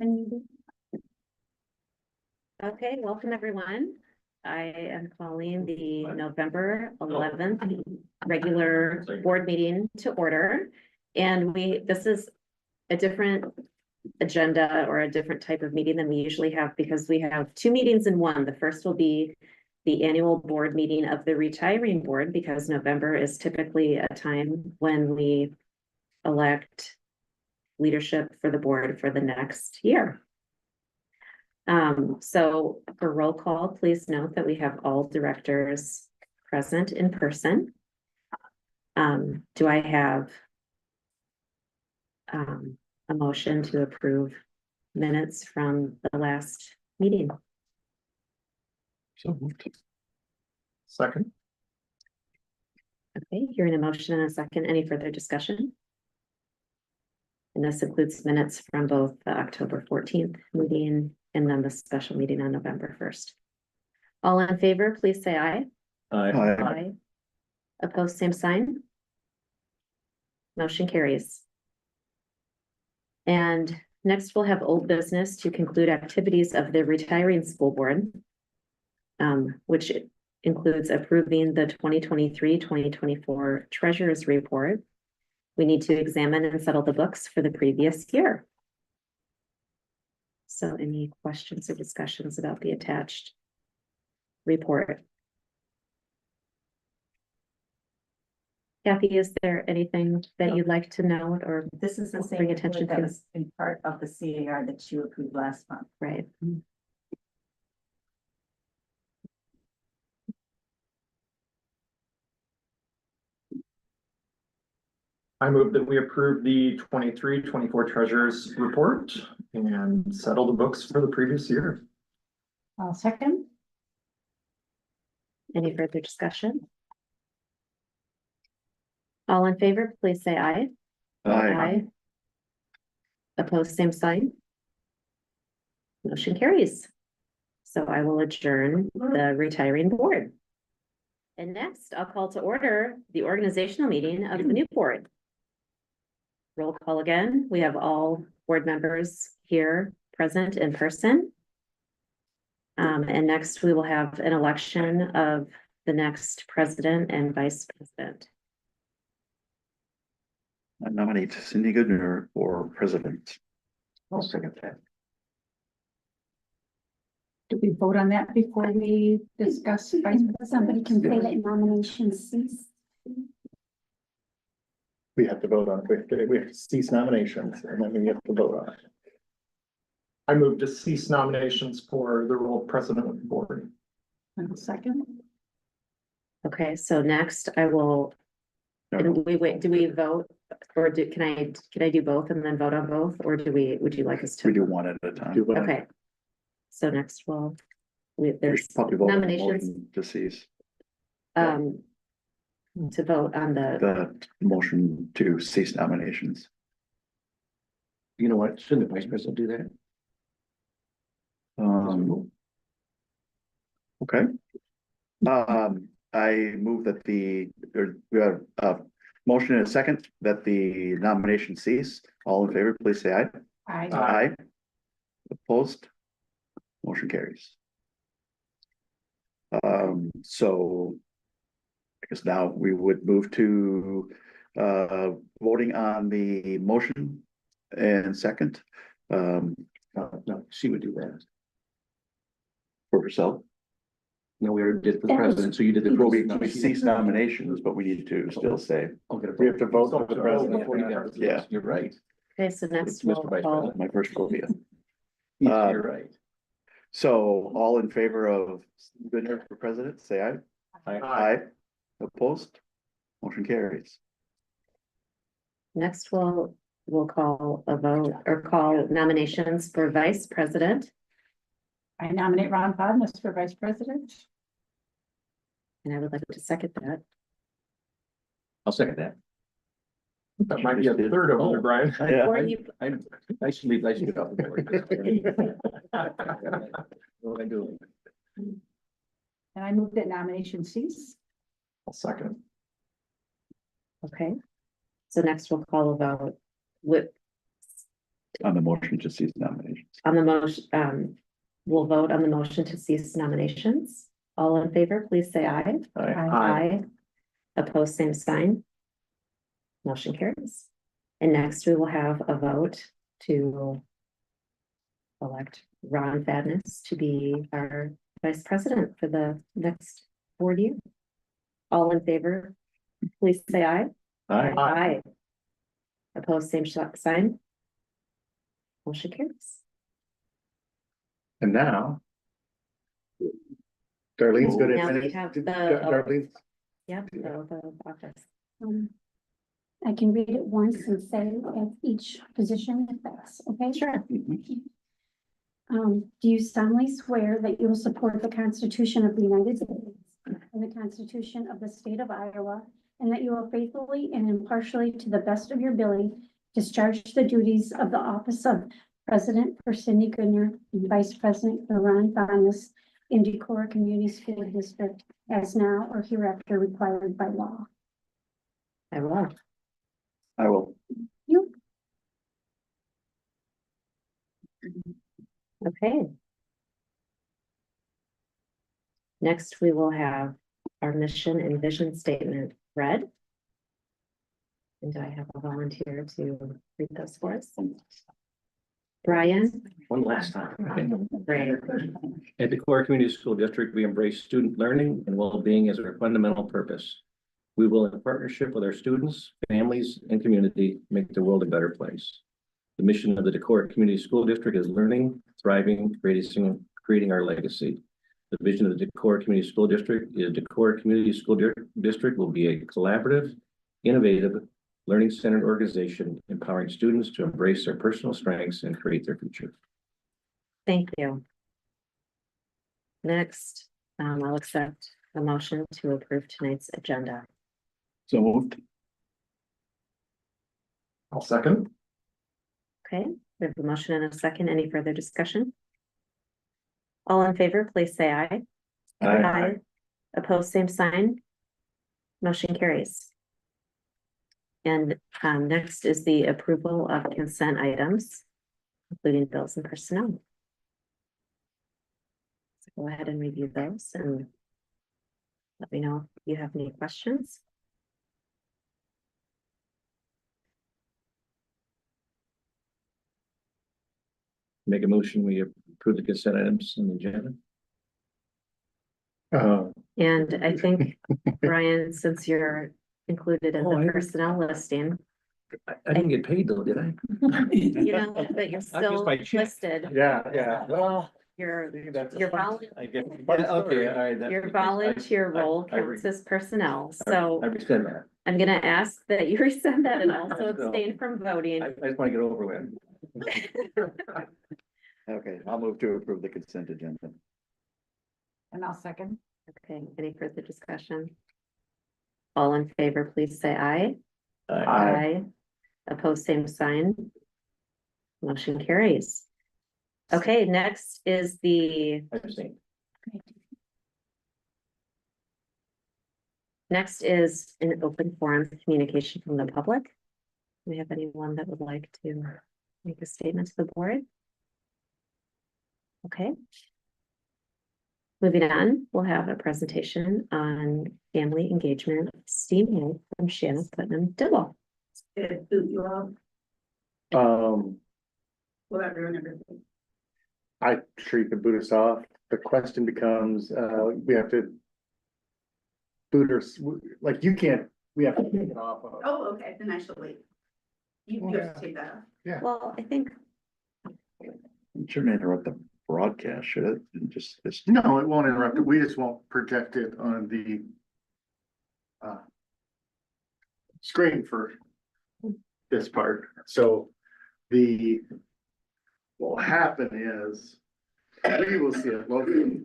Okay, welcome everyone. I am calling the November 11th regular board meeting to order. And this is a different agenda or a different type of meeting than we usually have because we have two meetings in one. The first will be the annual board meeting of the retiring board because November is typically a time when we elect leadership for the board for the next year. So for roll call, please note that we have all directors present in person. Do I have a motion to approve minutes from the last meeting? So moved. Second. Okay, hearing a motion and a second. Any further discussion? And this includes minutes from both the October 14th meeting and then the special meeting on November 1st. All in favor, please say aye. Aye. Aye. Opposed, same sign. Motion carries. And next we'll have old business to conclude activities of the retiring school board, which includes approving the 2023-2024 treasurer's report. We need to examine and settle the books for the previous year. So any questions or discussions about the attached report? Kathy, is there anything that you'd like to know or This is the same bring attention that to? was in part of the CAR that you approved last month. Right. I move that we approve the 23-24 treasurer's report and settle the books for the previous year. I'll second. Any further discussion? All in favor, please say aye. Aye. Opposed, same sign. Motion carries. So I will adjourn the retiring board. And next, I'll call to order the organizational meeting of the new board. Roll call again. We have all board members here present in person. And next we will have an election of the next president and vice president. I nominate Cindy Goodner for president. I'll second that. Do we vote on that before we discuss vice president? Somebody can say that nominations cease. We have to vote on it. We have to cease nominations and then we have to vote on it. I move to cease nominations for the role of president of the board. And a second. Okay, so next I will, do we vote or can I do both and then vote on both? Or would you like us to? We do one at a time. Okay. So next there's Probably vote on the nominations. motion to cease. To vote on The motion to cease nominations. You know what, shouldn't the vice president do that? Okay. I move that we have a motion and a second that the nomination cease. All in favor, please say aye. Aye. Aye. Opposed? Motion carries. So I guess now we would move to voting on the motion and second. No, she would do that. For herself. No, we already did for the president, so you did the. We cease nominations, but we need to still say. We have to vote for the president. Yeah. You're right. Okay, so next we'll Mr. Vice call, President. My first phobia. Yes, you're right. So all in favor of Goodner for president, say aye. Aye. Opposed? Motion carries. next we'll call a vote or call nominations for vice president. I nominate Ron Podnas for vice president. And I would like to second that. I'll second that. That might be a third of them, Brian. Yeah. Or you, I should leave, I should get off the board. What am I doing? And I move that nomination cease. I'll second. okay. So next we'll call a vote with On the motion to cease nominations. On the motion, we'll vote on the motion to cease nominations. All in favor, please say aye. Aye. Opposed, same sign. Motion carries. And next we will have a vote to elect Ron Fadness to be our vice president for the next board year. All in favor, please say aye. Aye. Opposed, same sign. Motion carries. And now. Darlene's good Now at we minutes. have the- Darlene, Yep, the oath of office. I can read it once and say at each position if that's okay. Sure. Do you solemnly swear that you will support the Constitution of the United States and the Constitution of the State of Iowa, and that you will faithfully and impartially, to the best of your ability, discharge the duties of the office of President for Cindy Goodner and Vice President for Ron Fadness in Decorah Community School District as now or hereafter required by law? I will. I will. You. Okay. Next, we will have our mission and vision statement read. And do I have a volunteer to read those for us? Brian? one last time. Great. At the Decorah Community School District, we embrace student learning and well-being as our fundamental purpose. We will, in partnership with our students, families, and community, make the world a better place. The mission of the Decorah Community School District is learning, thriving, creating our legacy. The vision of the Decorah Community School District is Decorah Community School District will be a collaborative, innovative, learning-centered organization, empowering students to embrace their personal strengths and create their future. Thank you. Next, I'll accept a motion to approve tonight's agenda. So moved. I'll second. Okay, we have a motion and a second. Any further discussion? All in favor, please say aye. Aye. Opposed, same sign. Motion carries. And next is the approval of consent items, including bills and personnel. So go ahead and review those and let me know if you have any questions. Make a motion, we approve the consent items on the agenda. And I think, Brian, since you're included in Oh, I the didn't- personnel listing, I didn't get paid though, did I? you know, but you're still my check. listed. Yeah. Well. Your I get. Part of the Okay, story. all right. that- your volunteer I- role I counts as personnel, so I rescind that. I'm gonna ask that you rescind that and also So- abstain from voting. I just want to get over with. Okay, I'll move to approve the consent agenda. And I'll second. Okay, any further discussion? All in favor, please say aye. Aye. Opposed, same sign. Motion carries. Okay, next is the, I abstain. next is an open forum communication from the public. Do we have anyone that would like to make a statement to the board? Okay. Moving on, we'll have a presentation on family engagement STEAM from Shannon Putnam-Dibble. It boot you all, will that ruin everything? I'm sure you could boot us off. The question becomes, we have to. Boot us, like you can't, we have to take it off of. Oh, okay, then I shall wait. You have to take that off. Well, I think, It shouldn't interrupt the broadcast, should it? And just. No, it won't interrupt it. We just won't project it on the. Screen for. This part, so. What will happen is. We will see it locally.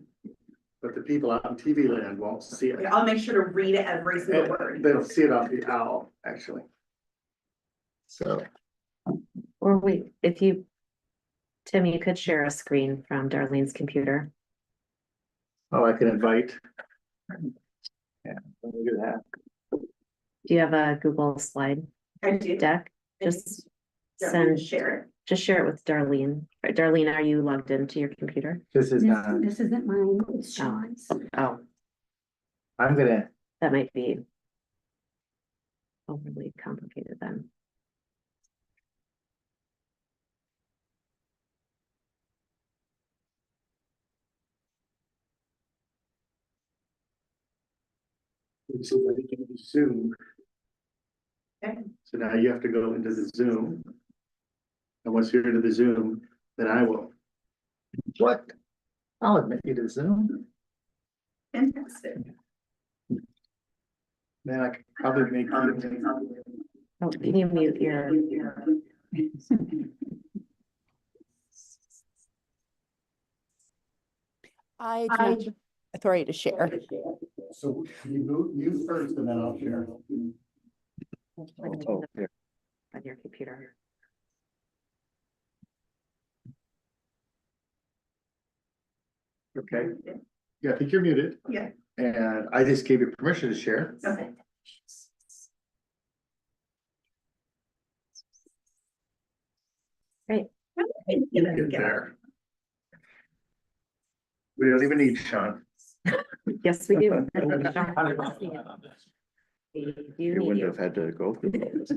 But the people out in TV land won't see it. Okay, I'll make sure to read it every single word. They'll see it off the owl, actually. So, or if you, Tim, you could share a screen from Darlene's computer. I can invite. Yeah, let me do that. Do you have a Google slide I do. deck? Just Yeah, I'm gonna send, share it. just share it with Darlene. Darlene, are you logged into your computer? This is not, This isn't mine, it's Sean's. Oh, I'm gonna, that might be overly complicated then. Zoom. Okay. So now you have to go into the Zoom. And once you're into the Zoom, then I will. what? I'll admit you to Zoom. Fantastic. Man, I could probably make. Oh, can you mute your? I do not have authority to share. So you first and then I'll share. Oh, here. On your computer. Okay. Yeah, I think you're muted. Yeah. And I just gave you permission to share. Okay. Great. Get there. We don't even need Sean. Yes, we do. We do You need wouldn't you. have had to go through this.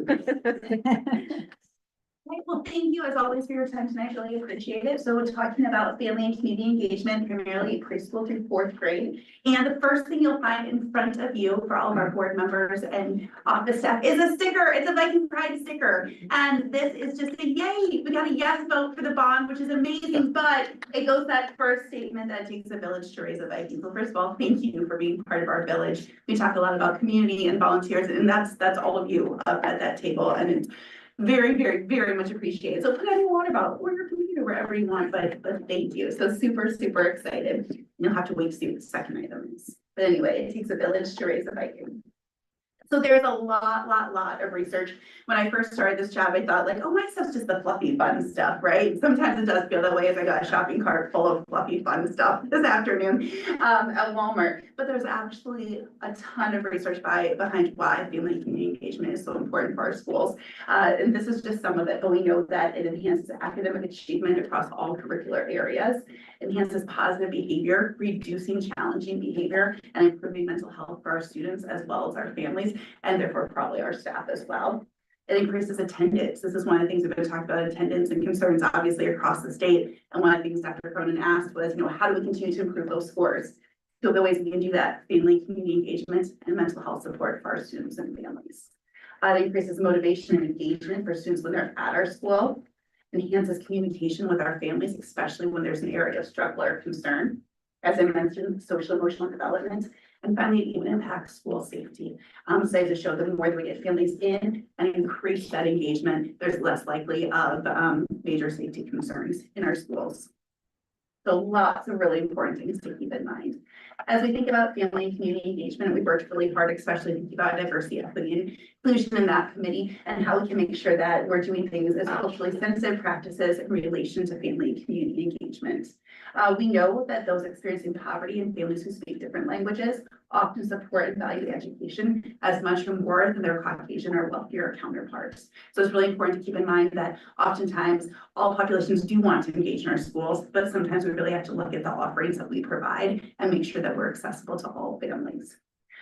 Right, well, thank you as always for your time tonight. Really appreciate it. So we're talking about family and community engagement, primarily preschool through fourth grade. And the first thing you'll find in front of you for all of our board members and office staff is a sticker. It's a Viking Pride sticker. And this is just a yay. We got a yes vote for the bond, which is amazing, but it goes that first statement that it takes a village to raise a Viking. So first of all, thank you for being part of our village. We talk a lot about community and volunteers, and that's all of you up at that table. And it's very, very, very much appreciated. So put on your water bottle or your computer wherever you want, but thank you. So super, super excited. You'll have to wait to see what the second item is. But anyway, it takes a village to raise a Viking. So there's a lot of research. When I first started this job, I thought like, oh, my stuff's just the fluffy fun stuff, right? Sometimes it does feel that way as I got a shopping cart full of fluffy fun stuff this afternoon at Walmart. But there's actually a ton of research behind why family and community engagement is so important for our schools. And this is just some of it, but we know that it enhances academic achievement across all curricular areas, enhances positive behavior, reducing challenging behavior, and improving mental health for our students as well as our families, and therefore probably our staff as well. It increases attendance. This is one of the things we've been talking about, attendance and concerns obviously across the state. And one of the things Dr. Cronin asked was, how do we continue to improve those scores? So the ways we can do that, family, community engagement, and mental health support for our students and families. It increases motivation and engagement for students when they're at our school, enhances communication with our families, especially when there's an area of struggle or concern. As I mentioned, social emotional development, and finally, it even impacts school safety. Studies have showed that the more that we get families in and increase that engagement, there's less likely of major safety concerns in our schools. So lots of really important things to keep in mind. As we think about family and community engagement, we worked really hard, especially thinking about diversity, equity, and inclusion in that committee, and how we can make sure that we're doing things as culturally sensitive practices in relation to family and community engagement. We know that those experiencing poverty and families who speak different languages often support and value education as much or more than their Caucasian or wealthier counterparts. So it's really important to keep in mind that oftentimes all populations do want to engage in our schools, but sometimes we really have to look at the offerings that we provide and make sure that we're accessible to all families.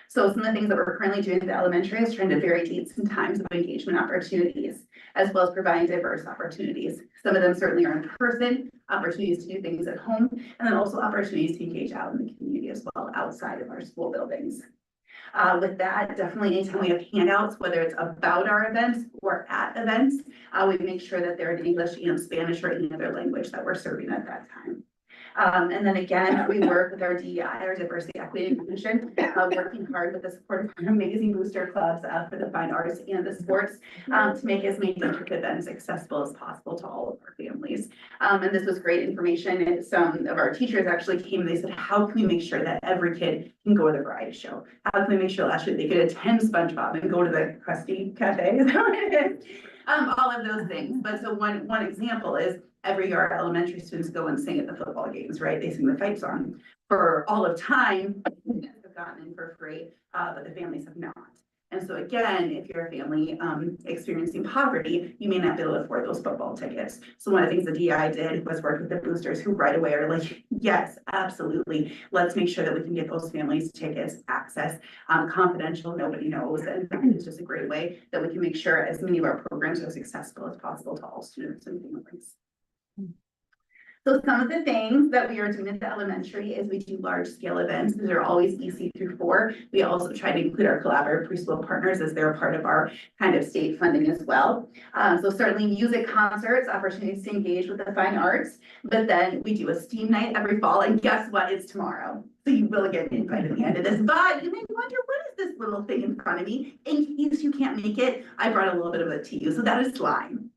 So some of the things that we're currently doing in the elementary is trying to vary dates and times of engagement opportunities, as well as providing diverse opportunities. Some of them certainly are in person, opportunities to do things at home, and then also opportunities to engage out in the community as well outside of our school buildings. With that, definitely anytime we have handouts, whether it's about our events or at events, we make sure that they're in English and Spanish or any other language that we're serving at that time. And then again, we work with our DEI, our diversity, equity, and inclusion, working hard with the support of our amazing booster clubs for the fine arts and the sports to make as many district events accessible as possible to all of our families. And this was great information. And some of our teachers actually came and they said, how can we make sure that every kid can go to the variety show? How can we make sure last year they could attend SpongeBob and go to the Krusty Cafe? Is that what it is? All of those things. But so one example is every year our elementary students go and sing at the football games, right? They sing the fight song. For all of time, have gotten in for free, but the families have not. And so again, if you're a family experiencing poverty, you may not be able to afford those football tickets. So one of the things the DI did was work with the boosters who right away are like, yes, absolutely. Let's make sure that we can get those families tickets, access, confidential, nobody knows. And it's just a great way that we can make sure as many of our programs are successful as possible to all students and families. So some of the things that we are doing at the elementary is we do large scale events. These are always EC through 4. We also try to include our collaborative preschool partners as they're part of our kind of state funding as well. So certainly music concerts, opportunities to engage with the fine arts, but then we do a STEAM night every fall, and guess what? It's tomorrow. So you will get an invite at the end of this, but you may wonder, what is this little thing in front of me? In case you can't make it, I brought a little bit of it to you. So that is slime.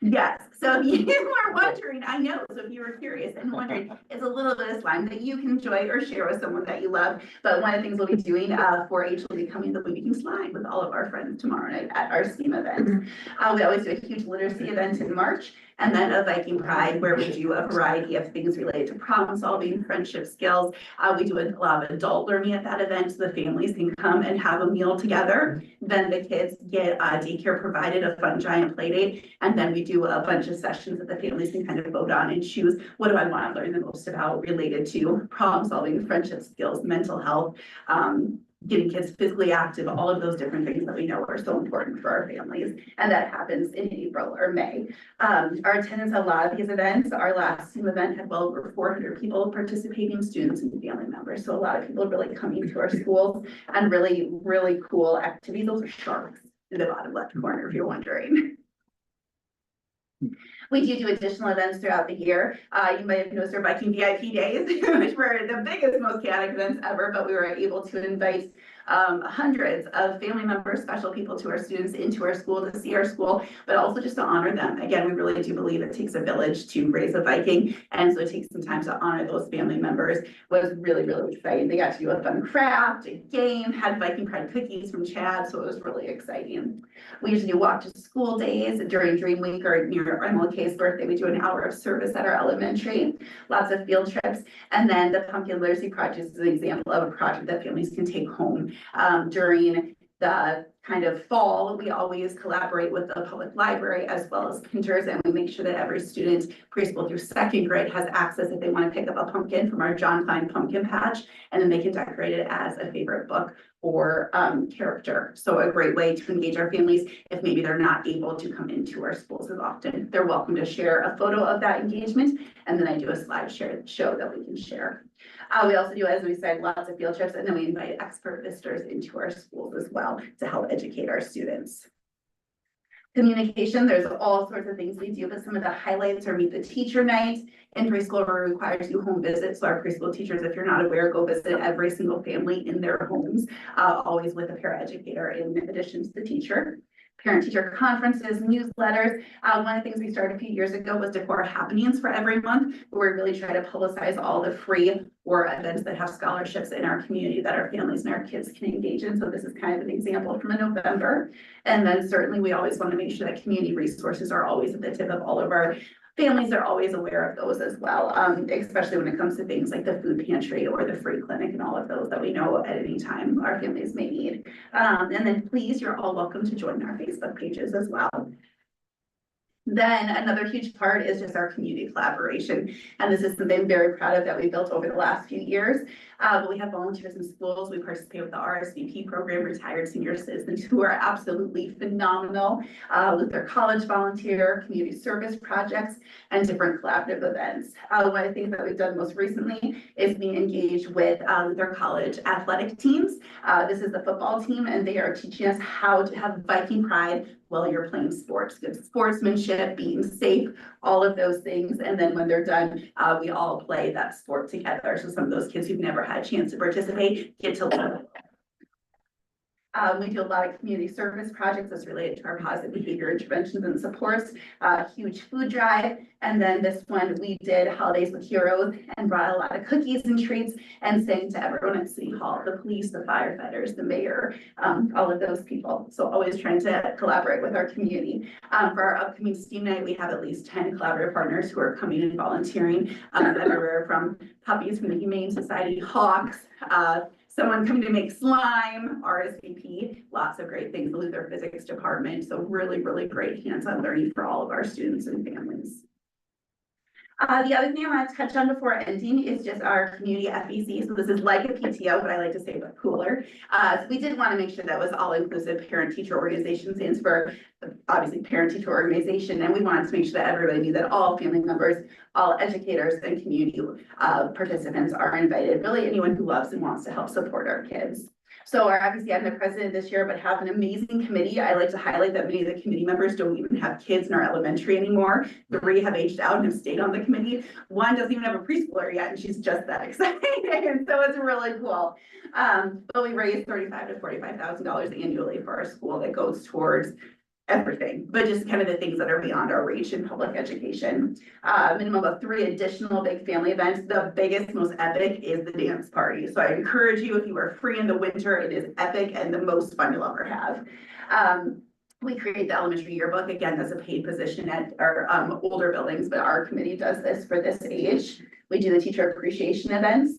Yes, so if you are wondering, I know, so if you were curious and wondering, it's a little bit of slime that you can enjoy or share with someone that you love. But one of the things we'll be doing for H will be coming that we can slime with all of our friends tomorrow night at our STEAM event. We always do a huge literacy event in March, and then a Viking Pride where we do a variety of things related to problem solving, friendship skills. We do a lot of adult learning at that event, so the families can come and have a meal together. Then the kids get daycare provided, a fun giant play date, and then we do a bunch of sessions that the families can kind of vote on and choose, what do I want to learn the most about related to problem solving, friendship skills, mental health, getting kids physically active, all of those different things that we know are so important for our families. And that happens in April or May. Our attendance at a lot of these events, our last STEAM event had well over 400 people participating, students and family members. So a lot of people really coming to our schools, and really, really cool activities. Those are sharks in the bottom left corner, if you're wondering. We do additional events throughout the year. You might have noticed our Viking VIP days, which were the biggest, most chaotic events ever, but we were able to invite hundreds of family members, special people to our students into our school to see our school, but also just to honor them. Again, we really do believe it takes a village to raise a Viking, and so it takes some time to honor those family members. It was really, really exciting. They got to do a fun craft, a game, had Viking Pride cookies from Chad, so it was really exciting. We usually do walk to school days during Dream Week or near MLK's birthday. We do an hour of service at our elementary, lots of field trips, and then the Pumpkin Literacy Project is an example of a project that families can take home. During the kind of fall, we always collaborate with the public library as well as printers, and we make sure that every student preschool through 2nd grade has access if they want to pick up a pumpkin from our John Klein pumpkin patch, and then they can decorate it as a favorite book or character. So a great way to engage our families if maybe they're not able to come into our schools as often. They're welcome to share a photo of that engagement, and then I do a slide show that we can share. We also do, as we said, lots of field trips, and then we invite expert visitors into our schools as well to help educate our students. Communication, there's all sorts of things we do, but some of the highlights are meet the teacher night. In preschool, we're required to do home visits. So our preschool teachers, if you're not aware, go visit every single family in their homes, always with a paraeducator in addition to the teacher. Parent-teacher conferences, newsletters. One of the things we started a few years ago was Decorah happenings for every month, where we really try to publicize all the free or events that have scholarships in our community that our families and our kids can engage in. So this is kind of an example from November. And then certainly we always want to make sure that community resources are always at the tip of all of our families are always aware of those as well, especially when it comes to things like the food pantry or the free clinic and all of those that we know at any time our families may need. And then please, you're all welcome to join our Facebook pages as well. Then another huge part is just our community collaboration. And this is something I'm very proud of that we built over the last few years. But we have volunteers in schools. We participate with the RSVP program, retired senior citizens who are absolutely phenomenal with their college volunteer, community service projects, and different collaborative events. One of the things that we've done most recently is being engaged with their college athletic teams. This is the football team, and they are teaching us how to have Viking pride while you're playing sports, good sportsmanship, being safe, all of those things. And then when they're done, we all play that sport together. So some of those kids who've never had a chance to participate get to learn. We do a lot of community service projects that's related to our positive behavior interventions and supports, huge food drive. And then this one, we did Holidays with Heroes and brought a lot of cookies and treats and sang to everyone at City Hall, the police, the firefighters, the mayor, all of those people. So always trying to collaborate with our community. For our upcoming STEAM night, we have at least 10 collaborative partners who are coming and volunteering everywhere from puppies from the Humane Society, hawks, someone coming to make slime, RSVP, lots of great things, the Luther Physics Department. So really, really great hands-on learning for all of our students and families. The other thing I want to touch on before ending is just our community FEC. So this is like a PTO, but I like to say but cooler. So we did want to make sure that was all inclusive. Parent teacher organization stands for obviously parent teacher organization. And we wanted to make sure that everybody knew that all family members, all educators and community participants are invited. Really anyone who loves and wants to help support our kids. So obviously I'm the president this year, but have an amazing committee. I like to highlight that many of the committee members don't even have kids in our elementary anymore. 3 have aged out and have stayed on the committee. 1 doesn't even have a preschooler yet, and she's just that exciting. And so it's really cool. But we raise $35,000 to $45,000 annually for our school that goes towards everything, but just kind of the things that are beyond our reach in public education. Minimum of 3 additional big family events. The biggest, most epic is the dance party. So I encourage you, if you are free in the winter, it is epic and the most fun you'll ever have. We create the elementary yearbook. Again, that's a paid position at our older buildings, but our committee does this for this age. We do the teacher appreciation events.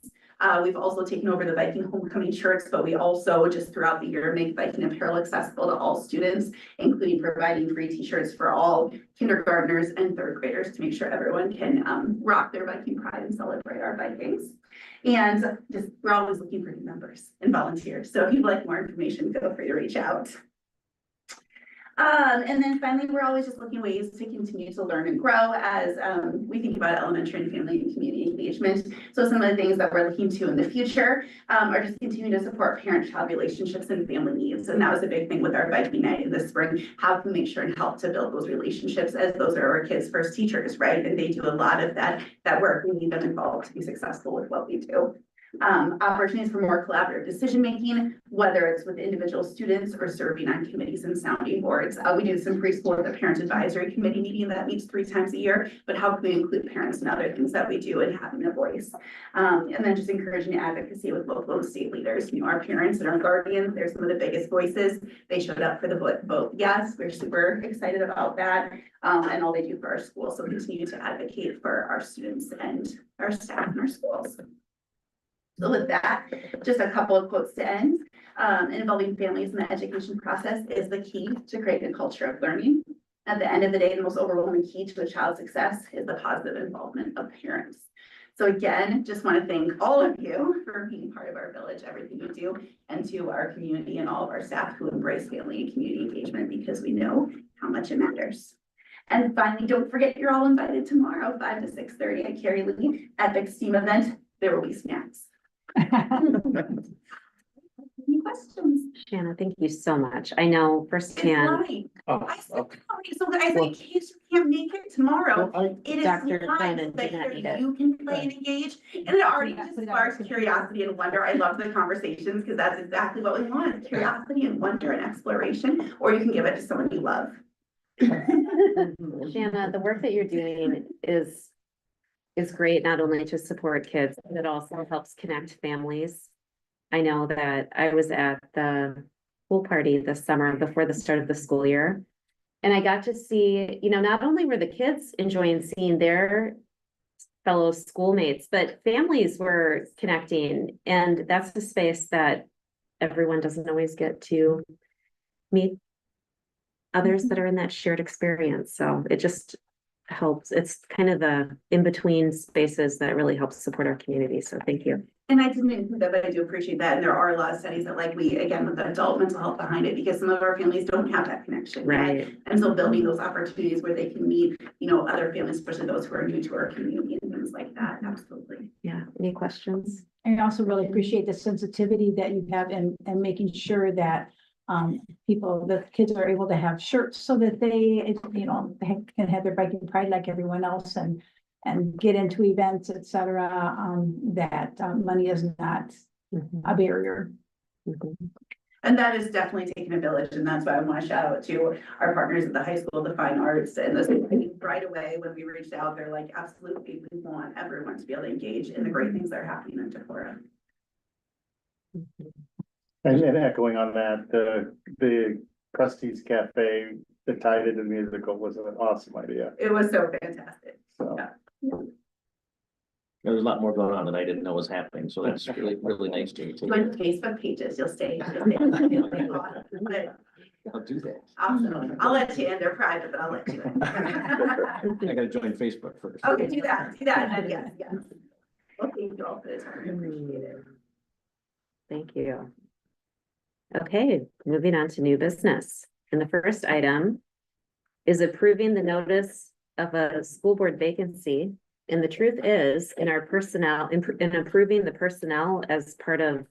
We've also taken over the Viking homecoming shirts, but we also just throughout the year make Viking apparel accessible to all students, including providing free t-shirts for all kindergartners and 3rd graders to make sure everyone can rock their Viking pride and celebrate our Vikings. And just we're always looking for new members and volunteers. So if you'd like more information, feel free to reach out. And then finally, we're always just looking ways to continue to learn and grow as we think about elementary and family and community engagement. So some of the things that we're looking to in the future are just continuing to support parent-child relationships and family needs. And that was a big thing with our Viking night in the spring. How can we make sure and help to build those relationships, as those are our kids' first teachers, right? And they do a lot of that work. We need them involved to be successful with what we do. Opportunities for more collaborative decision-making, whether it's with individual students or serving on committees and sounding boards. We do some preschool with the parent advisory committee meeting that meets 3 times a year, but how can we include parents in other things that we do and having a voice? And then just encouraging advocacy with local and state leaders. You know, our parents and our guardians, they're some of the biggest voices. They showed up for the vote. Yes, we're super excited about that and all they do for our school. So continue to advocate for our students and our staff in our schools. So with that, just a couple of quotes to end. Involving families in the education process is the key to creating a culture of learning. At the end of the day, the most overwhelming key to a child's success is the positive involvement of parents. So again, just want to thank all of you for being part of our village, everything you do, and to our community and all of our staff who embrace family and community engagement, because we know how much it matters. And finally, don't forget you're all invited tomorrow, 5 to 6:30 at Carrie Lee Epic STEAM event. There will be snacks. Any questions? Shanna, thank you so much. I know firsthand. I said, so guys, in case you can't make it tomorrow, it is Dr. live, Brennan but did not need it. you can play and engage. And it already just sparks curiosity and wonder. I love the conversations because that's exactly what we want. Curiosity and wonder and exploration, or you can give it to someone you love. Shanna, the work that you're doing is great, not only to support kids, but it also helps connect families. I know that I was at the pool party this summer before the start of the school year. And I got to see, you know, not only were the kids enjoying seeing their fellow schoolmates, but families were connecting. And that's the space that everyone doesn't always get to meet others that are in that shared experience. So it just helps. It's kind of the in-between spaces that really helps support our community. So thank you. And I didn't include that, but I do appreciate that. And there are a lot of studies that, like, we, again, with the adult mental health behind it, because some of our families don't have that connection. Right. And so building those opportunities where they can meet, you know, other families, especially those who are new to our community and things like that. Absolutely. Yeah. Any questions? I also really appreciate the sensitivity that you have and making sure that the kids are able to have shirts so that they, you know, they can have their Viking pride like everyone else and get into events, etc. That money is not a barrier. And that is definitely taking a village. And that's why I want to shout out to our partners at the high school, the fine arts, and this right away when we reached out, they're like, absolutely, we want everyone to be able to engage in the great things that are happening in Decorah. And echoing on that, the Krusty's Cafe that tied into the musical was an awesome idea. It was so fantastic. So. Yeah. There's a lot more going on than I didn't know was happening, so that's really, really nice to. Join the Facebook pages, you'll stay. But I'll do that. awesome. I'll let you in, they're private, but I'll let you in. I gotta join Facebook first. Okay, do that, and then yes. Well, thank you all for the time, I appreciate it. Thank you. Okay, moving on to new business. And the first item is approving the notice of a school board vacancy. And the truth is, in our personnel, in approving the personnel as part of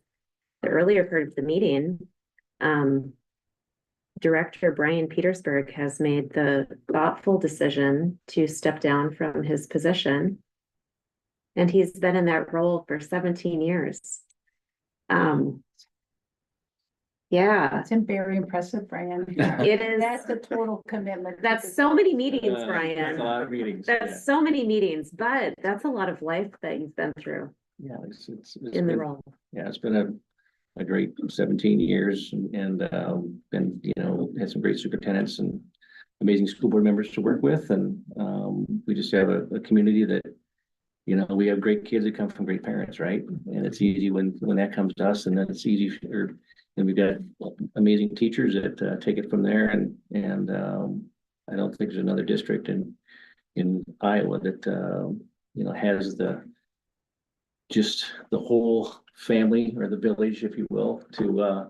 the earlier part of the meeting, Director Brian Petersburg has made the thoughtful decision to step down from his position. And he's been in that role for 17 years. Yeah, That's very impressive, Brian. it is. That's a total commitment. That's so many meetings, That's a Brian. lot of meetings. Yeah. That's so many meetings, but that's a lot of life that you've been through Yeah, it's in the been- role. Yeah, it's been a great 17 years and been, you know, had some great superintendents and amazing school board members to work with. And we just have a community that, you know, we have great kids that come from great parents, right? And it's easy when that comes to us, and then it's easy and we've got amazing teachers that take it from there. And I don't think there's another district in Iowa that, you know, has just the whole family or the village, if you will, to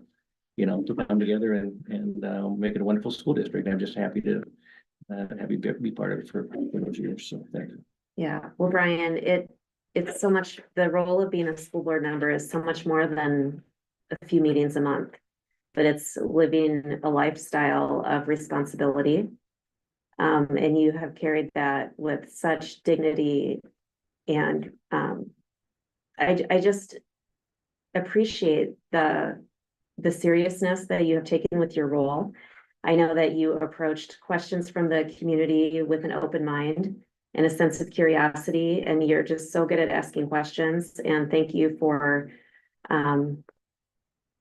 you know, to come together and make it a wonderful school district. I'm just happy to have you be part of it for those years. So thank you. Yeah, well, Brian, it's so much, the role of being a school board member is so much more than a few meetings a month, but it's living a lifestyle of responsibility. And you have carried that with such dignity, and I just appreciate the seriousness that you have taken with your role. I know that you approached questions from the community with an open mind and a sense of curiosity, and you're just so good at asking questions. And thank you for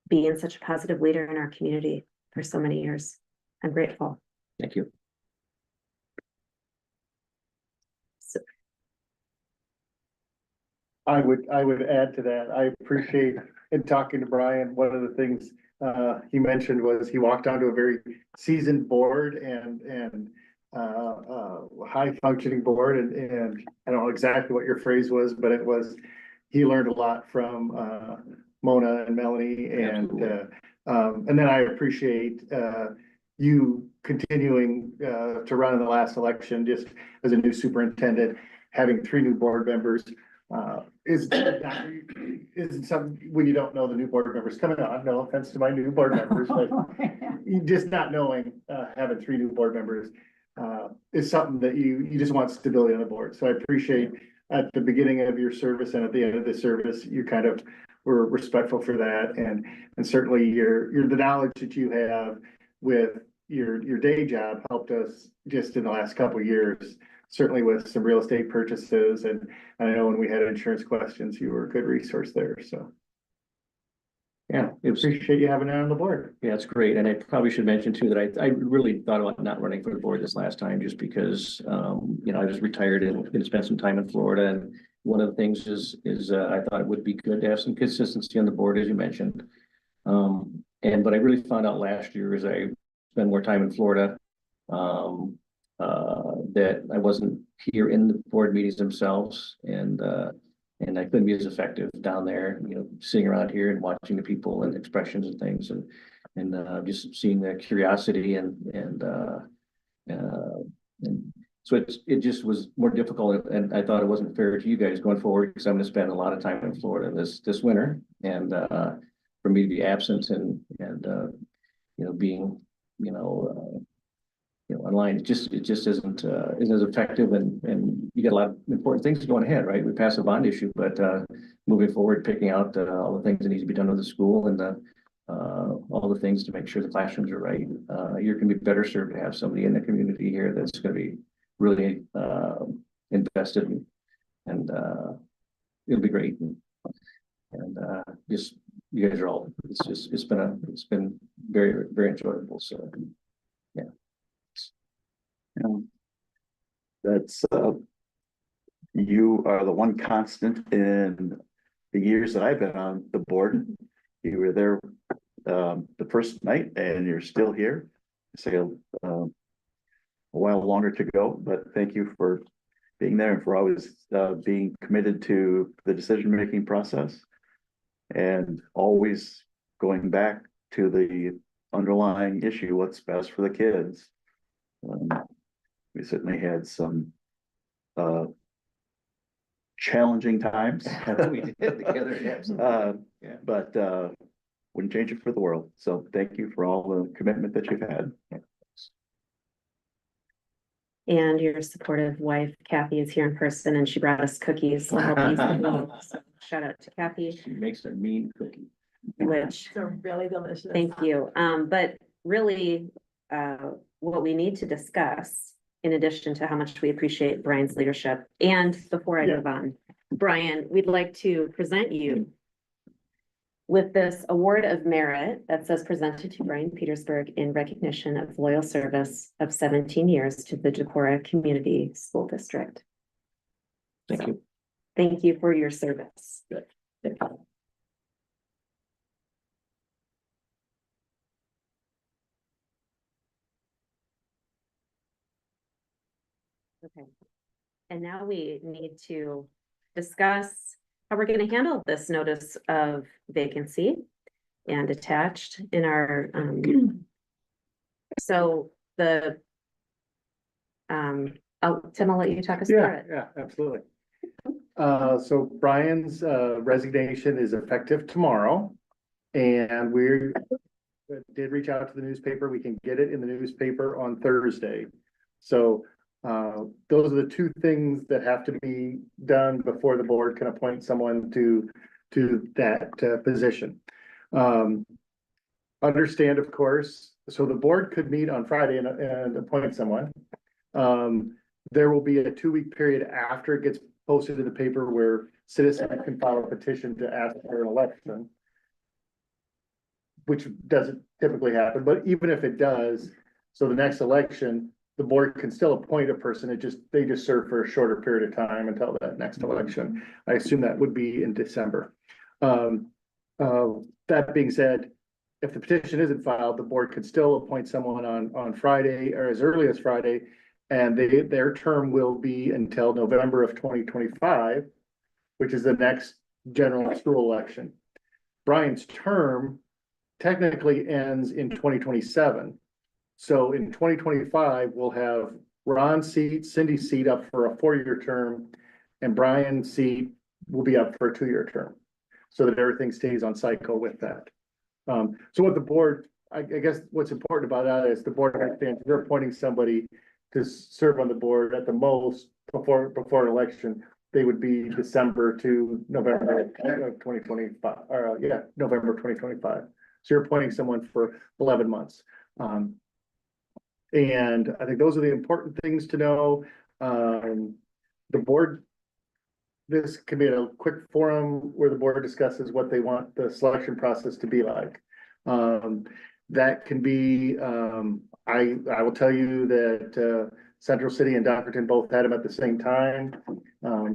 being such a positive leader in our community for so many years. I'm grateful. Thank you. So, I would add to that. I appreciate in talking to Brian, one of the things he mentioned was he walked onto a very seasoned board and high functioning board, and I don't know exactly what your phrase was, but it was, he learned a lot from Mona and Melanie, and then I appreciate you continuing to run in the last election, just as a new superintendent, having 3 new board members. Isn't some, when you don't know the new board members coming on, no offense to my new board members, but just not knowing, having 3 new board members is something that you just want stability on the board. So I appreciate at the beginning of your service and at the end of the service, you kind of were respectful for that, and certainly the knowledge that you have with your day job helped us just in the last couple of years, certainly with some real estate purchases, and I know when we had insurance questions, you were a good resource there. So Yeah, it was, appreciate you having it on the board. yeah, it's great. And I probably should mention too, that I really thought about not running for the board this last time, just because, you know, I just retired and gonna spend some time in Florida. And one of the things is I thought it would be good to have some consistency on the board, as you mentioned. But I really found out last year as I spent more time in Florida, that I wasn't here in the board meetings themselves, and I couldn't be as effective down there, you know, sitting around here and watching the people and expressions and things, and just seeing the curiosity and so it just was more difficult, and I thought it wasn't fair to you guys going forward, because I'm going to spend a lot of time in Florida this winter, and for me to be absent and you know, being, you know, online, it just isn't as effective, and you got a lot of important things going ahead, right? We passed a bond issue, but moving forward, picking out all the things that need to be done with the school, and all the things to make sure the classrooms are right. You're going to be better served to have somebody in the community here that's going to be really invested, and it'll be great. And just, you guys are all, it's been very, very enjoyable. So yeah. That's You are the one constant in the years that I've been on the board. You were there the first night and you're still here. So a while longer to go, but thank you for being there and for always being committed to the decision-making process and always going back to the underlying issue, what's best for the kids. We certainly had some challenging times. We did together, absolutely. Yeah. But wouldn't change it for the world. So thank you for all the commitment that you've had. And your supportive wife Kathy is here in person and she brought us cookies. So I hope these can go. So shout out to Kathy, She makes a mean cookie. which They're really delicious. thank you. But really, what we need to discuss, in addition to how much we appreciate Brian's leadership, and before I move on, Brian, we'd like to present you with this award of merit that says presented to Brian Petersburg in recognition of loyal service of 17 years to the Decorah Community School District. Thank you. Thank you for your service. Good. Okay. And now we need to discuss how we're going to handle this notice of vacancy and attached in our, so the, Tim, I'll let you talk us through Yeah, it. yeah, absolutely. So Brian's resignation is effective tomorrow. And we did reach out to the newspaper. We can get it in the newspaper on Thursday. So those are the two things that have to be done before the board can appoint someone to that position. Understand, of course, so the board could meet on Friday and appoint someone. There will be a 2-week period after it gets posted in the paper where citizens can file a petition to ask for an election, which doesn't typically happen, but even if it does, so the next election, the board can still appoint a person. They just serve for a shorter period of time until that next election. I assume that would be in December. That being said, if the petition isn't filed, the board could still appoint someone on Friday or as early as Friday. And their term will be until November of 2025, which is the next general school election. Brian's term technically ends in 2027. So in 2025, we'll have Ron's seat, Cindy's seat up for a 4-year term, and Brian's seat will be up for a 2-year term, so that everything stays on cycle with that. So what the board, I guess what's important about that is the board understands we're appointing somebody to serve on the board at the most before an election. They would be December to November of 2025, or November 2025. So you're appointing someone for 11 months. And I think those are the important things to know. The board, this can be a quick forum where the board discusses what they want the selection process to be like. That can be, I will tell you that Central City and Dockerton both had them at the same time.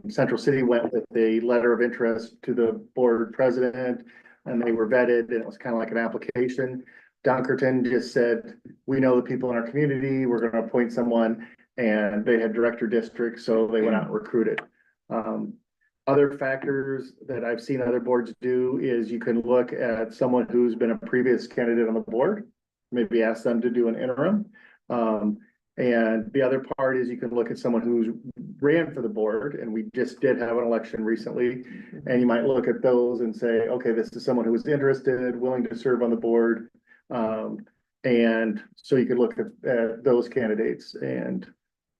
Central City went with a letter of interest to the board president, and they were vetted, and it was kind of like an application. Dockerton just said, we know the people in our community, we're going to appoint someone, and they had director districts, so they went out and recruited. Other factors that I've seen other boards do is you can look at someone who's been a previous candidate on the board, maybe ask them to do an interim. And the other part is you can look at someone who's ran for the board, and we just did have an election recently, and you might look at those and say, okay, this is someone who was interested, willing to serve on the board. And so you could look at those candidates and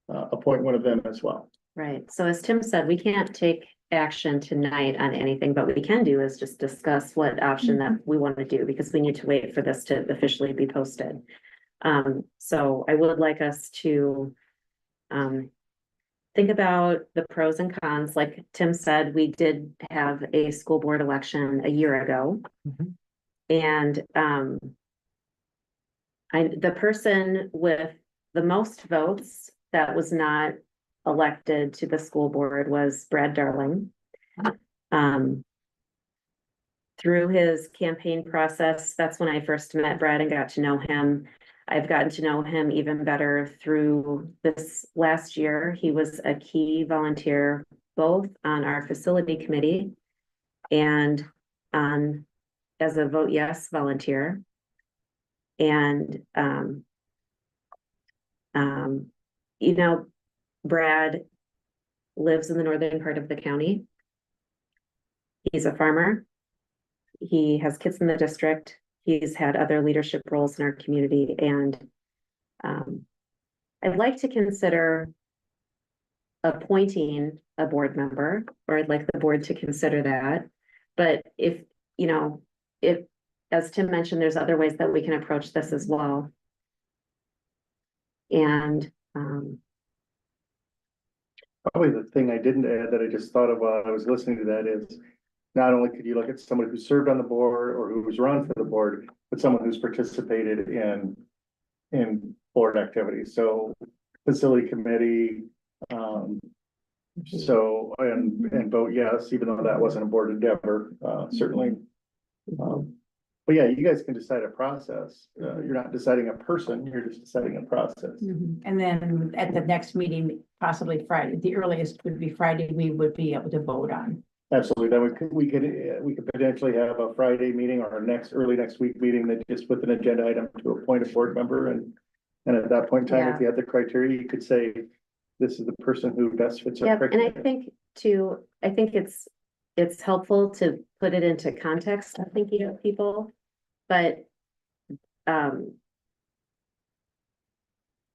appoint one of them as well. Right. So as Tim said, we can't take action tonight on anything, but what we can do is just discuss what option that we want to do, because we need to wait for this to officially be posted. So I would like us to think about the pros and cons. Like Tim said, we did have a school board election a year ago. And the person with the most votes that was not elected to the school board was Brad Darling. Through his campaign process, that's when I first met Brad and got to know him. I've gotten to know him even better through this last year. He was a key volunteer both on our facility committee and on as a vote yes volunteer. And you know, Brad lives in the northern part of the county. He's a farmer. He has kids in the district. He's had other leadership roles in our community, and I'd like to consider appointing a board member, or I'd like the board to consider that. But if, you know, if, as Tim mentioned, there's other ways that we can approach this as well. And Probably the thing I didn't add that I just thought of while I was listening to that is, not only could you look at someone who served on the board or who was run for the board, but someone who's participated in board activities, so facility committee, so, and vote yes, even though that wasn't a board endeavor, certainly. But yeah, you guys can decide a process. You're not deciding a person, you're just deciding a process. And then at the next meeting, possibly Friday, the earliest would be Friday, we would be able to vote on. Absolutely, then we could potentially have a Friday meeting or early next week meeting that just with an agenda item to appoint a board member, and at that point in time, if you had the criteria, you could say, this is the person who best fits our yeah, and criteria. I think too, I think it's helpful to put it into context of thinking of people, but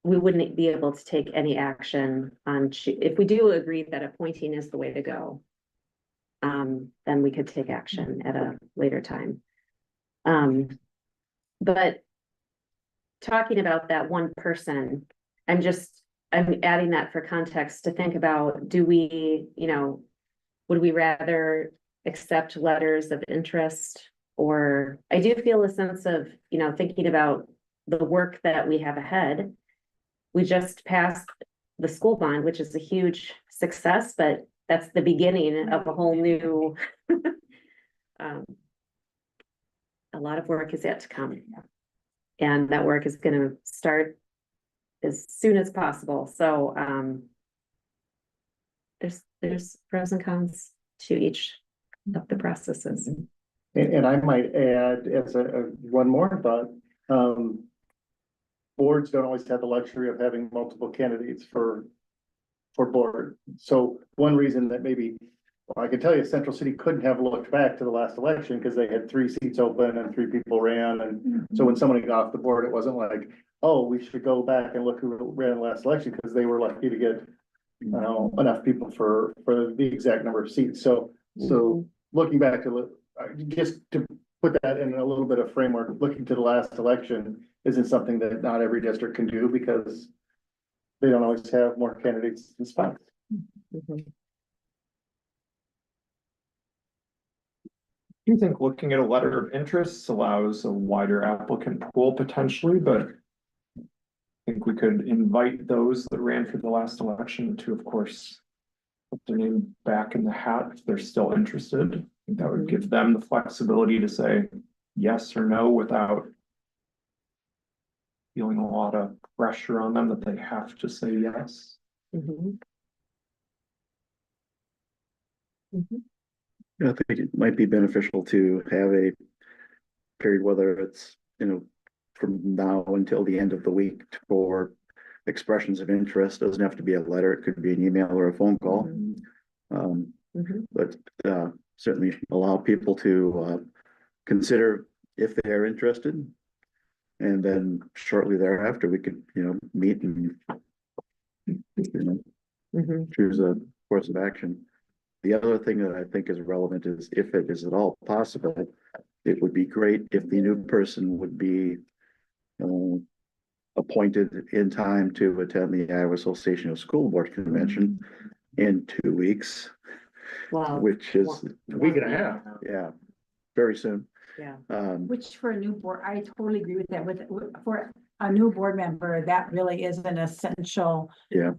we wouldn't be able to take any action on, if we do agree that appointing is the way to go. Then we could take action at a later time. But talking about that one person, I'm adding that for context to think about, do we, you know, would we rather accept letters of interest? Or I do feel a sense of, you know, thinking about the work that we have ahead. We just passed the school bond, which is a huge success, but that's the beginning of a whole new, a lot of work is yet to come. And that work is gonna start as soon as possible. So there's pros and cons to each of the processes. And I might add as one more thought, boards don't always have the luxury of having multiple candidates for board. So one reason that maybe, well, I can tell you Central City couldn't have looked back to the last election because they had 3 seats open and 3 people ran. And so when somebody got off the board, it wasn't like, oh, we should go back and look who ran the last election, because they were lucky to get, you know, enough people for the exact number of seats. So looking back to just to put that in a little bit of framework, looking to the last election isn't something that not every district can do, because they don't always have more candidates than spots. Mhm. I think looking at a letter of interest allows a wider applicant pool potentially, but I think we could invite those that ran for the last election to, of course, put their name back in the hat if they're still interested. I think that would give them the flexibility to say yes or no without feeling a lot of pressure on them that they have to say yes. Mhm. Mhm. I think it might be beneficial to have a period, whether it's, you know, from now until the end of the week, for expressions of interest. Doesn't have to be a letter, it could be an email or a phone call. But certainly allow people to consider if they are interested. And then shortly thereafter, we could, you know, meet and, you know, choose a course of action. The other thing that I think is relevant is, if it is at all possible, it would be great if the new person would be appointed in time to attend the Iowa Association of School Board Convention in 2 weeks, Wow. which is A week and a half. yeah, very soon. Yeah. Which for a new board, I totally agree with that. For a new board member, that really is an essential Yeah,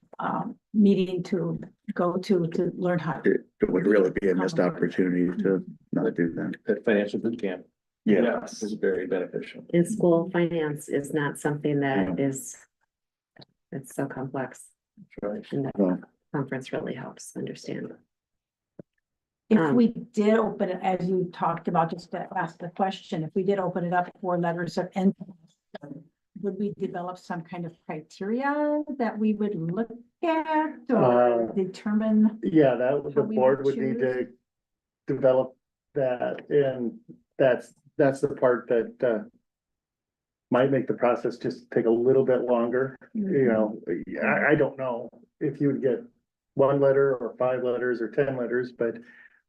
meeting to go to learn how. it would really be a missed opportunity to not do that. That financial boot camp Yeah, is very beneficial. In school, finance is not something that is, it's so complex. Right. And that well, conference really helps understand. If we did open it, as you talked about, just to ask the question, if we did open it up for letters of intent, would we develop some kind of criteria that we would look at or determine? Yeah, that would, How the we board would would need choose? to develop that, and that's the part that might make the process just take a little bit longer, you know, I don't know if you would get one letter or 5 letters or 10 letters, but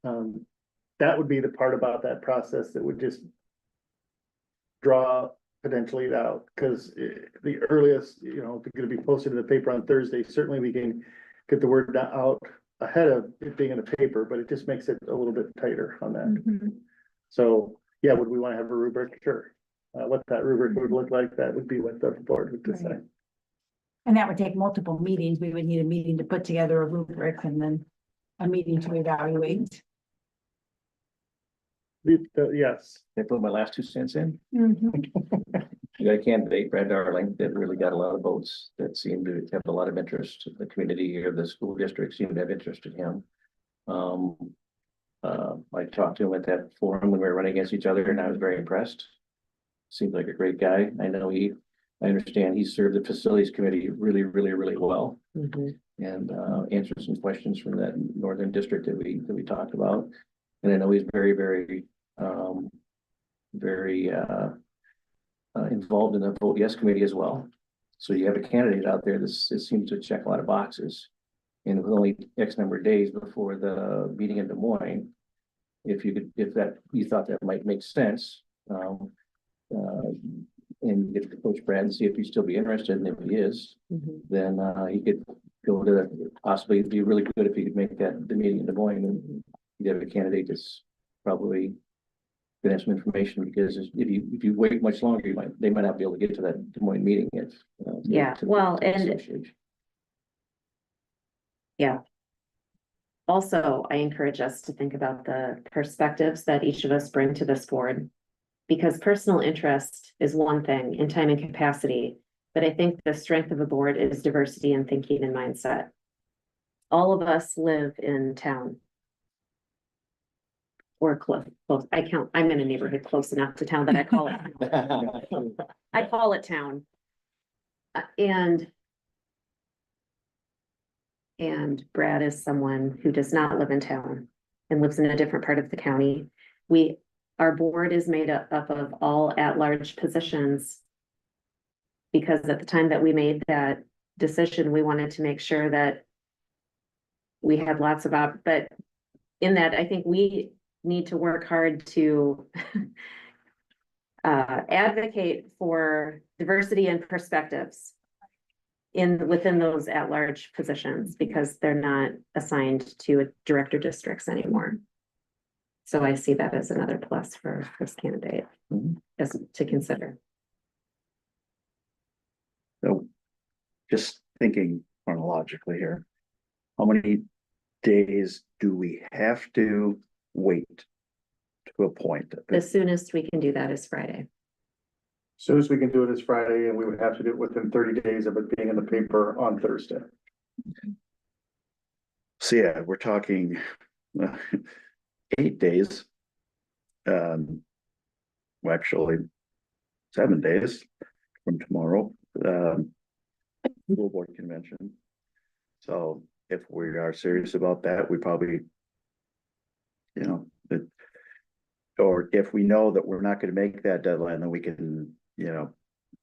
that would be the part about that process that would just draw potentially out, because the earliest, you know, if it's gonna be posted in the paper on Thursday, certainly we can get the word out ahead of it being in the paper, but it just makes it a little bit tighter on that. Mhm. So, yeah, would we want to have a rubric? Sure. What that rubric would look like, that would be what the board would decide. Right. And that would take multiple meetings. We would need a meeting to put together a rubric and then a meeting to evaluate. Yes, Can I put my last 2 cents in? Mhm. We got a candidate, Brad Darling, that really got a lot of votes that seemed to have a lot of interest. The community here, the school district seemed to have interest in him. I talked to him at that forum when we were running against each other, and I was very impressed. Seems like a great guy. I understand he served the facilities committee really, really, really well. Mhm. And answered some questions from that northern district that we talked about. And I know he's very, very, very involved in the Vote Yes committee as well. So you have a candidate out there that seems to check a lot of boxes. And with only X number of days before the meeting in Des Moines, if you thought that might make sense, and get to Coach Brad and see if he'd still be interested, and if he is, Mhm. then he could go to that. Possibly it'd be really good if he could make the meeting in Des Moines, and you'd have a candidate that's probably gonna have some information, because if you wait much longer, they might not be able to get to that Des Moines meeting if. Yeah, well, and association. yeah. Also, I encourage us to think about the perspectives that each of us bring to this board. Because personal interest is one thing and time and capacity, but I think the strength of a board is diversity in thinking and mindset. All of us live in town. Or close, I'm in a neighborhood close enough to town that I call it. I call it town. And Brad is someone who does not live in town and lives in a different part of the county. Our board is made up of all at-large positions. Because at the time that we made that decision, we wanted to make sure that we had lots of but in that, I think we need to work hard to advocate for diversity and perspectives within those at-large positions, because they're not assigned to director districts anymore. So I see that as another plus for this candidate as to consider. so just thinking chronologically here, how many days do we have to wait to appoint? The soonest we can do that is Friday. soon as we can do it is Friday, and we would have to do it within 30 days of it being in the paper on Thursday. So yeah, we're talking 8 days. Well, actually, 7 days from tomorrow, school board convention. So if we are serious about that, we probably, you know, or if we know that we're not gonna make that deadline, then we can, you know,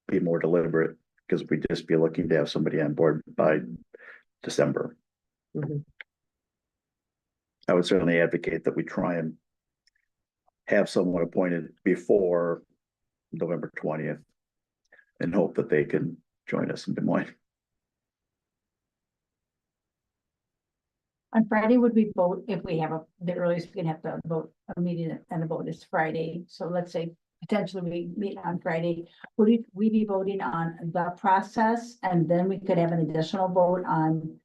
be more deliberate, because we'd just be looking to have somebody on board by December. Mhm. I would certainly advocate that we try and have someone appointed before November 20th and hope that they can join us in Des Moines. On Friday, would we vote if we have the earliest we can have to vote, a meeting and a vote is Friday. So let's say potentially we meet on Friday, would we be voting on the process and then we could have an additional vote on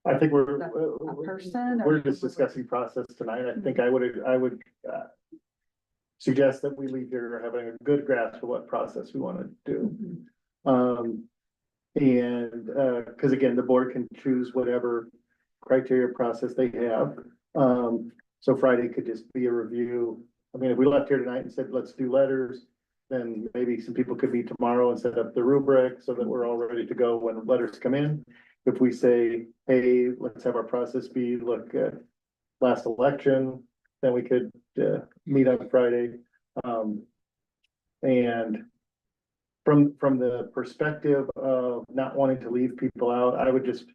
I think a person? or- we're just discussing process tonight. I think I would suggest that we leave here having a good grasp of what process we want to do. Cause again, the board can choose whatever criteria process they have. So Friday could just be a review. I mean, if we left here tonight and said, let's do letters, then maybe some people could meet tomorrow and set up the rubric so that we're all ready to go when letters come in. If we say, hey, let's have our process be, look at last election, then we could meet on Friday. And from the perspective of not wanting to leave people out, I would just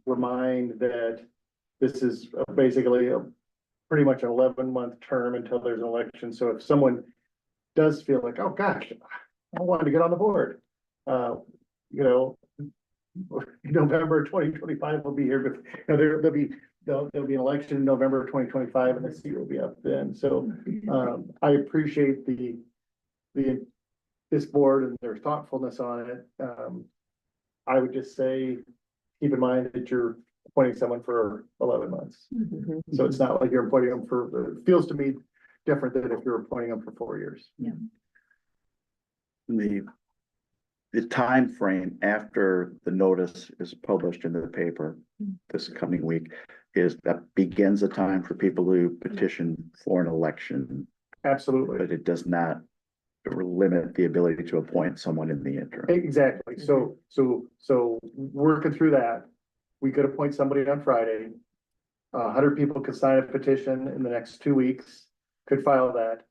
remind that this is basically pretty much an 11-month term until there's an election. So if someone does feel like, oh gosh, I wanted to get on the board, November 2025 will be here, but there'll be an election in November 2025 and the seat will be up then. So I appreciate this board and their thoughtfulness on it. I would just say, keep in mind that you're appointing someone for 11 months. So it's not like you're appointing them it feels to me different than if you're appointing them for 4 years. Yeah. The time frame after the notice is published in the paper this coming week is that begins a time for people to petition for an election, Absolutely. but it does not limit the ability to appoint someone in the interim. Exactly. So working through that, we could appoint somebody on Friday. 100 people could sign a petition in the next 2 weeks, could file that.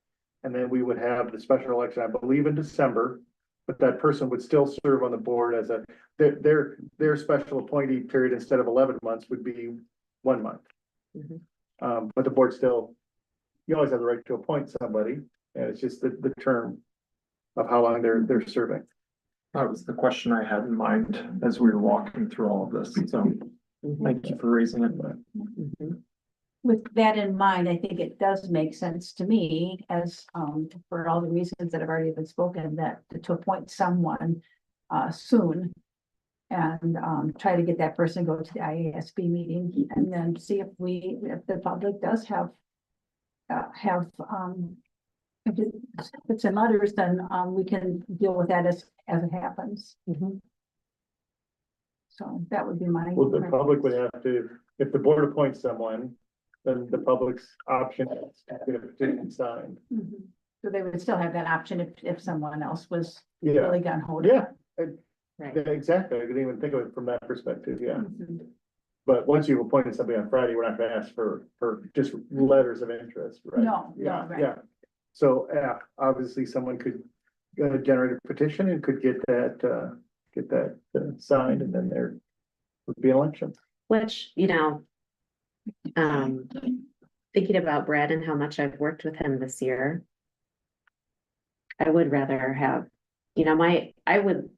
And then we would have the special election, I believe in December, but that person would still serve on the board as their special appointee period instead of 11 months would be 1 month. But the board still, you always have the right to appoint somebody, and it's just the term of how long they're serving. That was the question I had in mind as we were walking through all of this, so thank you for raising it. With that in mind, I think it does make sense to me as, for all the reasons that have already been spoken, that to appoint someone soon. And try to get that person to go to the IASB meeting and then see if the public does have if it's in letters, then we can deal with that as it happens. So that would be my. Well, the public would have to, if the board appoints someone, then the public's option is to get a petition signed. So they would still have that option if someone else was Yeah, really gun hold. yeah, Right. yeah, exactly. I didn't even think of it from that perspective, yeah. But once you've appointed somebody on Friday, we're not gonna ask for just letters of interest, right? No, Yeah, right. yeah. So, obviously someone could generate a petition and could get that signed, and then there would be an election. Which, thinking about Brad and how much I've worked with him this year, I would rather have, I would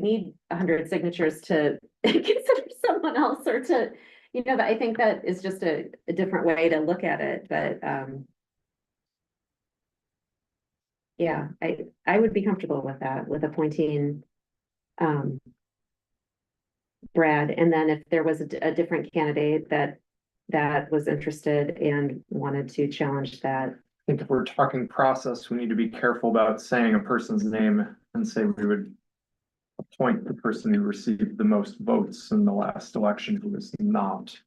need 100 signatures to consider someone else or to, but I think that is just a different way to look at it, but, yeah, I would be comfortable with that, with appointing, Brad, and then if there was a different candidate that was interested and wanted to challenge that. I think if we're talking process, we need to be careful about saying a person's name and say we would appoint the person who received the most votes in the last election who was not.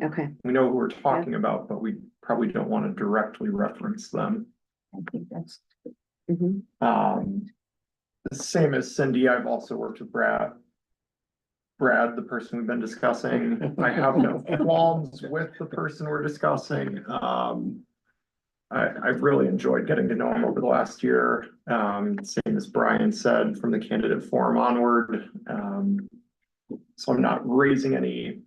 Okay. We know who we're talking about, but we probably don't want to directly reference them. I think that's. The same as Cindy, I've also worked with Brad, the person we've been discussing. I have no qualms with the person we're discussing. I've really enjoyed getting to know him over the last year. Same as Brian said, from the candidate forum onward. So I'm not raising any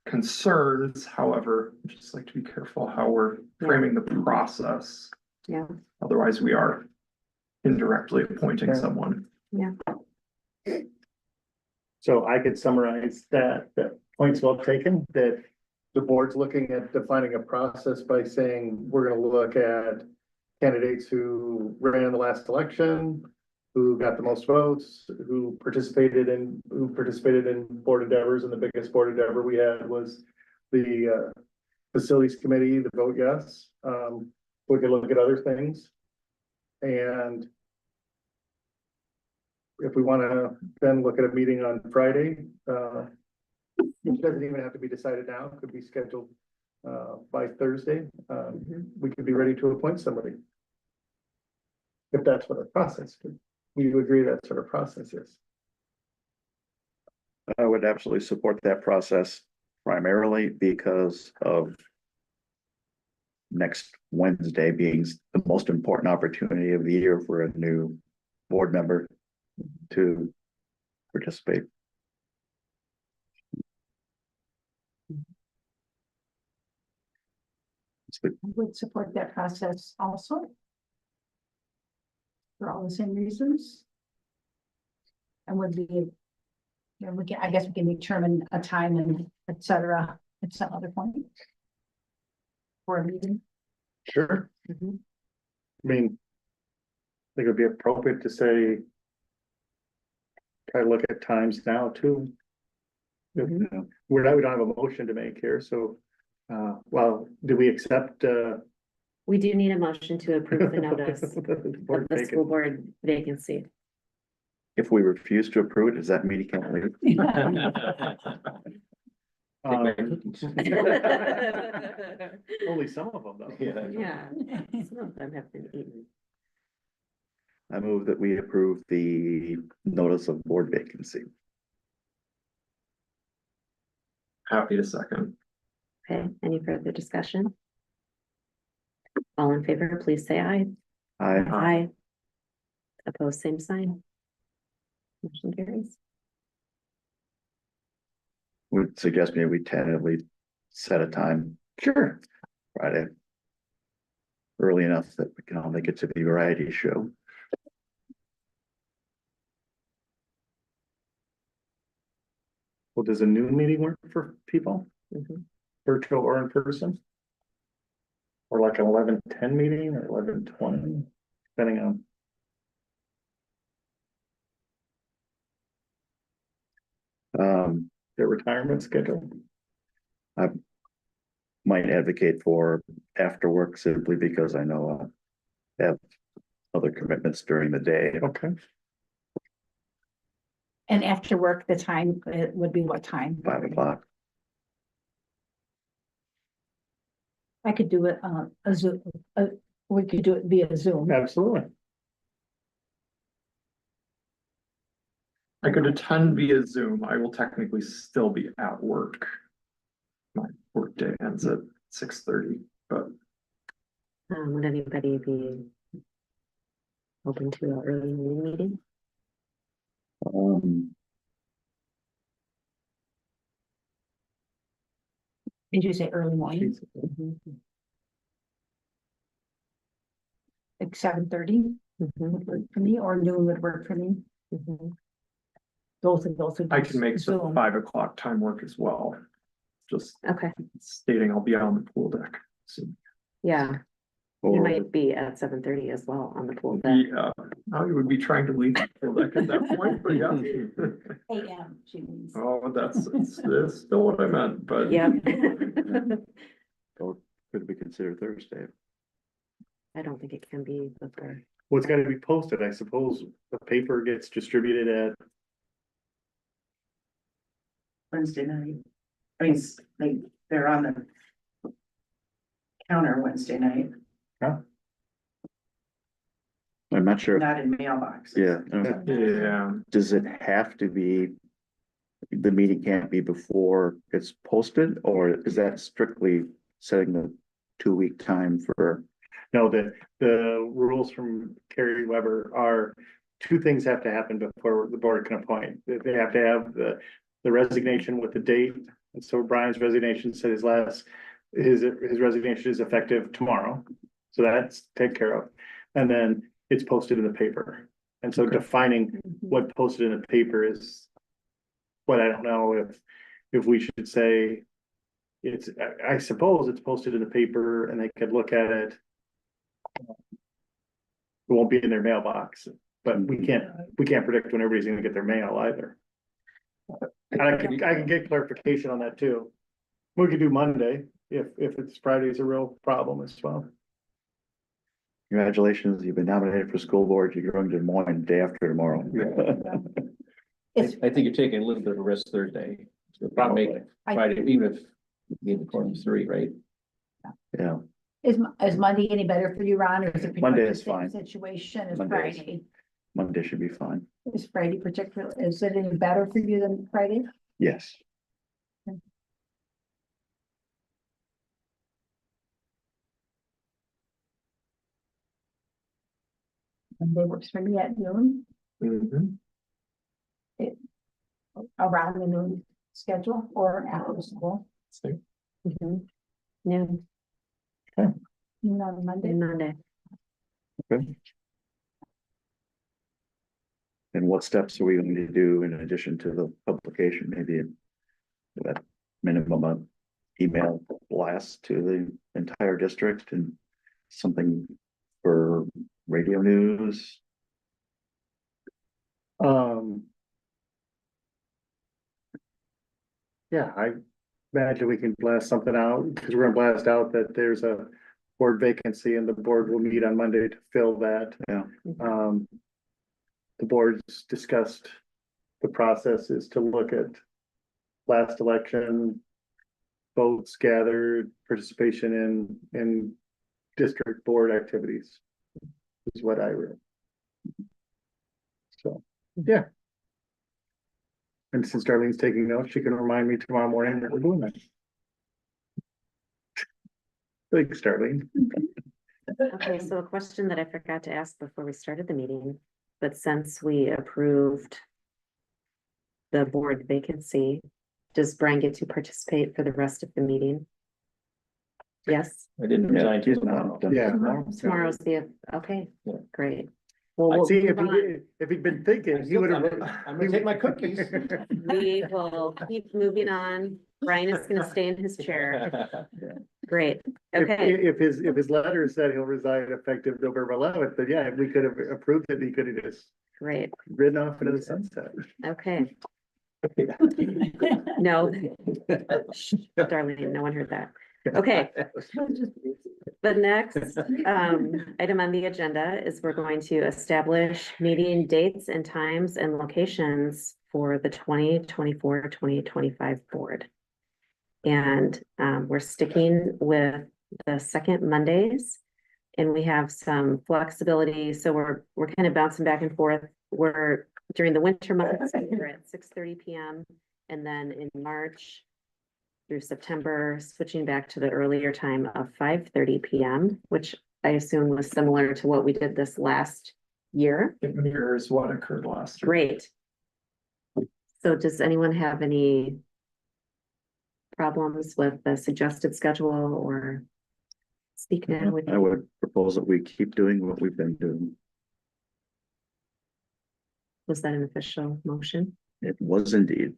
concerns. However, I just like to be careful how we're framing the process. Yeah. Otherwise, we are indirectly appointing someone. Yeah. So I could summarize that point's well taken, that the board's looking at defining a process by saying, we're gonna look at candidates who ran in the last election, who got the most votes, who participated in board endeavors, and the biggest board endeavor we had was the facilities committee, the vote yes. We could look at other things. And if we want to then look at a meeting on Friday, it doesn't even have to be decided now, it could be scheduled by Thursday. We could be ready to appoint somebody. If that's what our process is. We would agree that's what our process is. I would absolutely support that process primarily because of next Wednesday being the most important opportunity of the year for a new board member to participate. I would support that process also. For all the same reasons. And would be, you know, I guess we can determine a time and et cetera at some other point. For a meeting. Sure. I mean, I think it would be appropriate to say, try to look at times now too. We don't have a motion to make here, so, well, do we accept, We do need a motion to approve the notice of the school board vacancy. If we refuse to approve it, does that mean he can't leave? only some of them though. Yeah, some of them have been eaten. I move that we approve the notice of board vacancy. Happy to second. Okay, any further discussion? All in favor, please say aye. I Aye. Opposed, same sign. Motion carries. would suggest maybe we tentatively set a time. Sure. Friday. Early enough that we can all make it to the variety show. Well, does a noon meeting work for people, virtual or in person? Or like an 11:10 meeting or 11:20, depending on. Their retirement schedule. I might advocate for after work simply because I know I have other commitments during the day. Okay. And after work, the time, it would be what time? 5 o'clock. I could do it on a Zoom, we could do it via Zoom. Absolutely. I could attend via Zoom. I will technically still be at work. My work day ends at 6:30, but Would anybody be open to an early morning meeting? Did you say early morning, like 7:30 would work for me, or noon would work for me? Both of those would. I be can make the Zoom. 5 o'clock time work as well. Just Okay, stating I'll be on the pool deck. So, yeah, you Or might be at 7:30 as well on the pool deck. yeah, I would be trying to leave the pool deck at that point, but yeah. AM, she means. Oh, that's still what I meant, but. Yep. or could we consider Thursday? I don't think it can be before. Well, it's gotta be posted, I suppose. The paper gets distributed at, Wednesday night. I mean, they're on the counter Wednesday night, I'm not sure. not in mailboxes. Yeah. Yeah, Does it have to be, the meeting can't be before it's posted, or is that strictly setting the 2-week time for? no, the rules from Carrie Weber are, two things have to happen before the board can appoint. They have to have the resignation with the date, and so Brian's resignation said his resignation is effective tomorrow. So that's taken care of, and then it's posted in the paper. And so defining what posted in the paper is what I don't know if we should say. I suppose it's posted in the paper and they could look at it won't be in their mailbox, but we can't predict when everybody's gonna get their mail either. And I can get clarification on that too. We could do Monday if it's Friday's a real problem as well. Congratulations, you've been nominated for school board. You're going to Des Moines day after tomorrow. I think you're taking a little bit of a risk Thursday. So probably make Friday, even if you need the 3, right? Yeah, Is Monday any better for you, Ron, or is it? Monday is the same fine. Situation as Monday is- Friday? Monday should be fine. Is Friday particular, is it any better for you than Friday? Yes. Monday works for me at noon, Mhm. around the noon schedule or after school, So, Mhm. Noon, noon on Monday. Monday. Okay. And what steps are we going to do in addition to the publication? Maybe at minimum of email blast to the entire district and something for radio news. Yeah, I imagine we can blast something out, because we're gonna blast out that there's a board vacancy and the board will meet on Monday to fill that. Yeah. The board's discussed the process is to look at last election, votes gathered, participation in district board activities is what I read. So, yeah. And since Darlene's taking notes, she can remind me tomorrow morning that we're doing that. Thanks, Darlene. Okay, so a question that I forgot to ask before we started the meeting, but since we approved the board vacancy, does Brian get to participate for the rest of the meeting? Yes, I didn't Yeah, resign he's tomorrow. not done Yeah. tomorrow. tomorrow's okay, Yeah. great. Well, we'll See, move on. if he'd been thinking, he would have. I'm gonna take my cookies. We will keep moving on. Brian is gonna stay in his chair. Great, okay. If his letter said he'll resign effective November 11th, then yeah, we could have approved it, he could have just Great, ridden off into the sunset. okay. No. Shh, Darlene, no one heard that. Okay. The next item on the agenda is we're going to establish meeting dates and times and locations for the 2024-2025 board. And we're sticking with the second Mondays. And we have some flexibility, so we're kind of bouncing back and forth. We're during the winter months, we're at 6:30 p.m. And then in March through September, switching back to the earlier time of 5:30 p.m., which I assume was similar to what we did this last year. It mirrors what occurred last year. Great. So does anyone have any problems with the suggested schedule or speak now with? I would propose that we keep doing what we've been doing. Was that an official motion? It was indeed.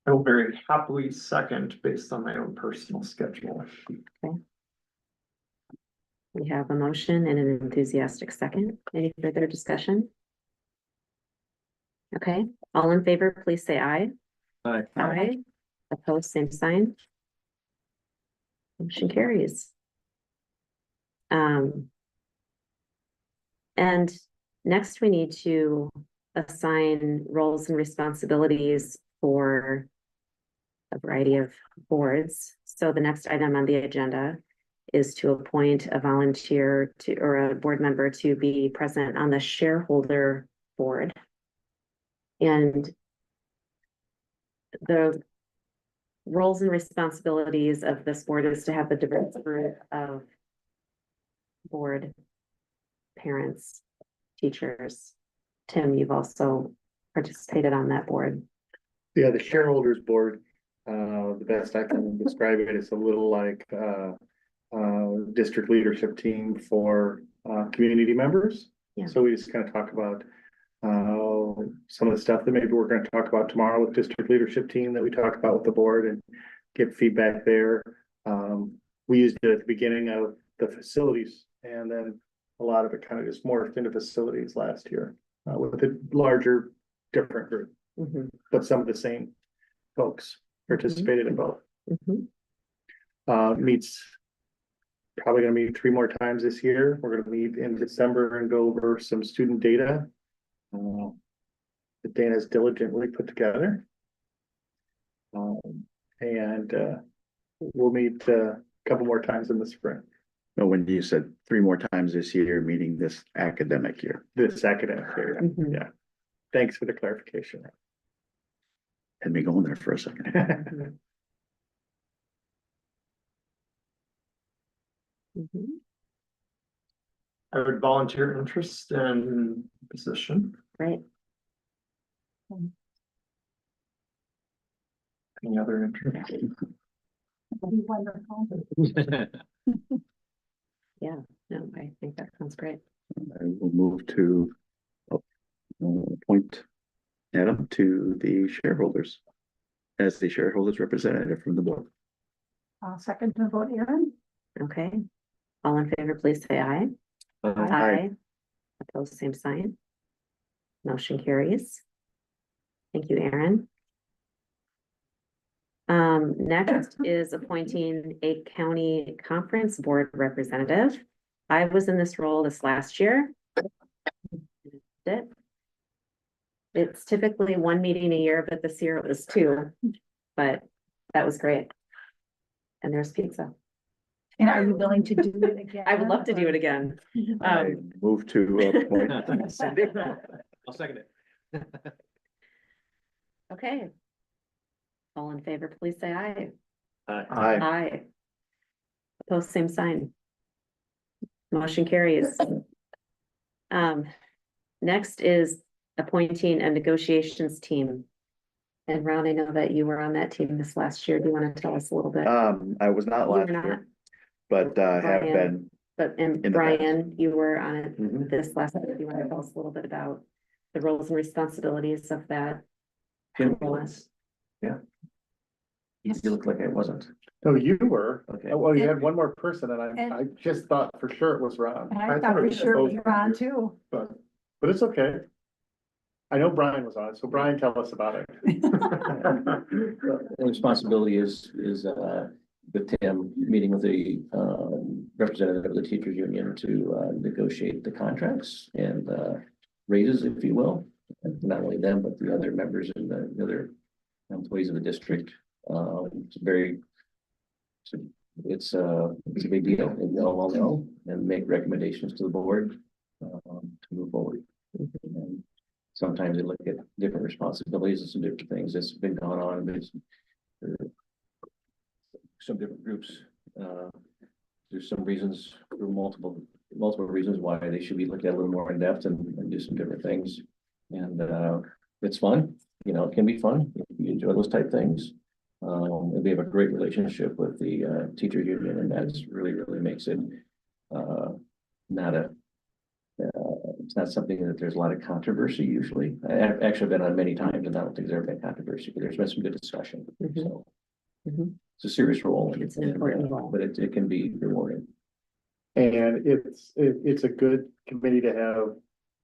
I will very happily second based on my own personal schedule. We have a motion and an enthusiastic second. Any further discussion? Okay, all in favor, please say aye. Aye. Aye. Opposed, same sign. Motion carries. And next we need to assign roles and responsibilities for a variety of boards. So the next item on the agenda is to appoint a volunteer to, or a board member to be present on the shareholder board. And the roles and responsibilities of this board is to have the diverse group of board parents, teachers. Tim, you've also participated on that board. Yeah, the shareholders board, the best I can describe it is a little like district leadership team for community members. Yeah. So we just kind of talk about some of the stuff that maybe we're going to talk about tomorrow with district leadership team that we talk about with the board and get feedback there. We used it at the beginning of the facilities, and then a lot of it kind of just morphed into facilities last year, with a larger, different group, Mhm, but some of the same folks participated in both. mhm. Meets probably gonna meet 3 more times this year. We're gonna meet in December and go over some student data that Dana's diligently put together. And we'll meet a couple more times in the spring, No, when you said 3 more times this year, meaning this academic year, this academic year. Mhm. Yeah. Thanks for the clarification. had me going there for a second. Mhm. I would volunteer interest in position. Right, Any other interest? That'd be wonderful. yeah, no, I think that sounds great. I will move to appoint Adam to the shareholders as the shareholders representative from the board. I'll second the vote, Aaron. Okay, all in favor, please say aye. Aye. Opposed, same sign. Motion carries. Thank you, Aaron. Next is appointing a county conference board representative. I was in this role this last year. It's typically 1 meeting a year, but this year it was 2, but that was great. And there's pizza. And are you willing to do it again? I would love to do it again. I move to appoint. I'll second it. Okay. All in favor, please say aye. Aye. Aye. Opposed, same sign. Motion carries. Next is appointing a negotiations team. And Ron, I know that you were on that team this last year. Do you want to tell us a little bit? I was not You were last not. year, but have Brian. been. But, and in the Brian, you were on it Mhm. this last year. Do you want to tell us a little bit about the roles and responsibilities of that? Kim role? was. Yeah. You look like I wasn't. Oh, you were. Okay. Oh, well, you had one more person and And- I just thought for sure it was Ron. And I thought for sure it was Ron too. But it's okay. I know Brian was on it, so Brian, tell us about it. The responsibility is with Tim, meeting with the representative of the teachers union to negotiate the contracts and raises, if you will. And not only them, but the other members and the other employees of the district. It's a big deal, and they'll all know and make recommendations to the board to move forward. And sometimes they look at different responsibilities and some different things that's been going on. There's some different groups. There's some reasons for multiple reasons why they should be looked at a little more in depth and do some different things. And it's fun, it can be fun if you enjoy those type things. And we have a great relationship with the teacher union, and that's really makes it it's not something that there's a lot of controversy usually. I've actually been on many times and I don't think there's ever been controvery, but there's been some good discussion. Mhm. So Mhm. it's a serious role. It's an important role. But it can be rewarding. And it's a good committee to have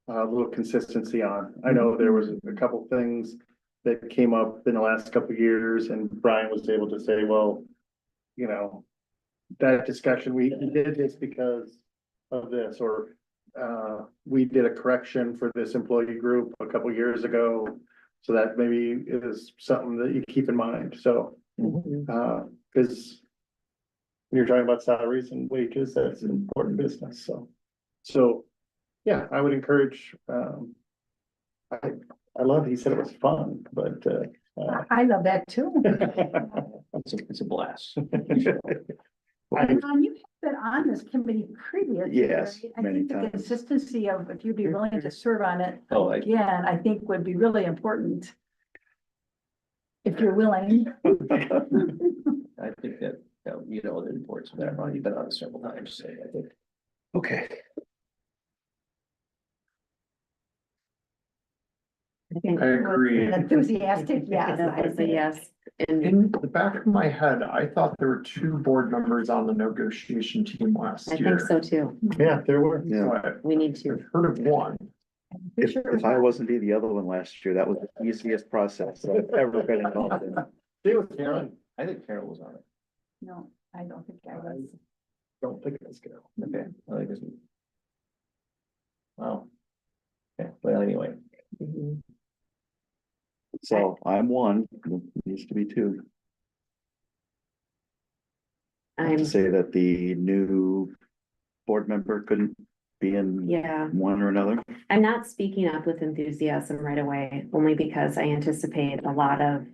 a little consistency on. I know there was a couple things that came up in the last couple of years and Brian was able to say, well, that discussion, we did this because of this, or we did a correction for this employee group a couple of years ago. So that maybe is something that you keep in mind. So, Mhm. because when you're talking about salaries and wages, that's an important business. So, yeah, I would encourage, I love, he said it was fun, but, I love that too. It's a blast. And Ron, you have been on this committee previously. Yes, right? I many think the times. consistency of, if you'd be willing to serve on it Oh, again, I think would be really important. If you're willing. I think that, the importance of that, Ron, you've been on it several times, so I think. Okay. I think I agree. Enthusiastic, yes. I say yes. And In the back of my head, I thought there were two board members on the negotiation team last I year. think so too. Yeah, there were. Yeah, But We need to. I've heard of one. if I wasn't be the other one last year, that was the easiest process I've ever been involved in. It was Karen. I think Carol was on it. No, I don't think I was. Don't think it was Carol. Okay, I think it's. Wow. Okay, well, anyway, Mhm. So I'm one, it needs to be two. I'm, To say that the new board member couldn't be in yeah, one or another. I'm not speaking up with enthusiasm right away, only because I anticipate a lot of.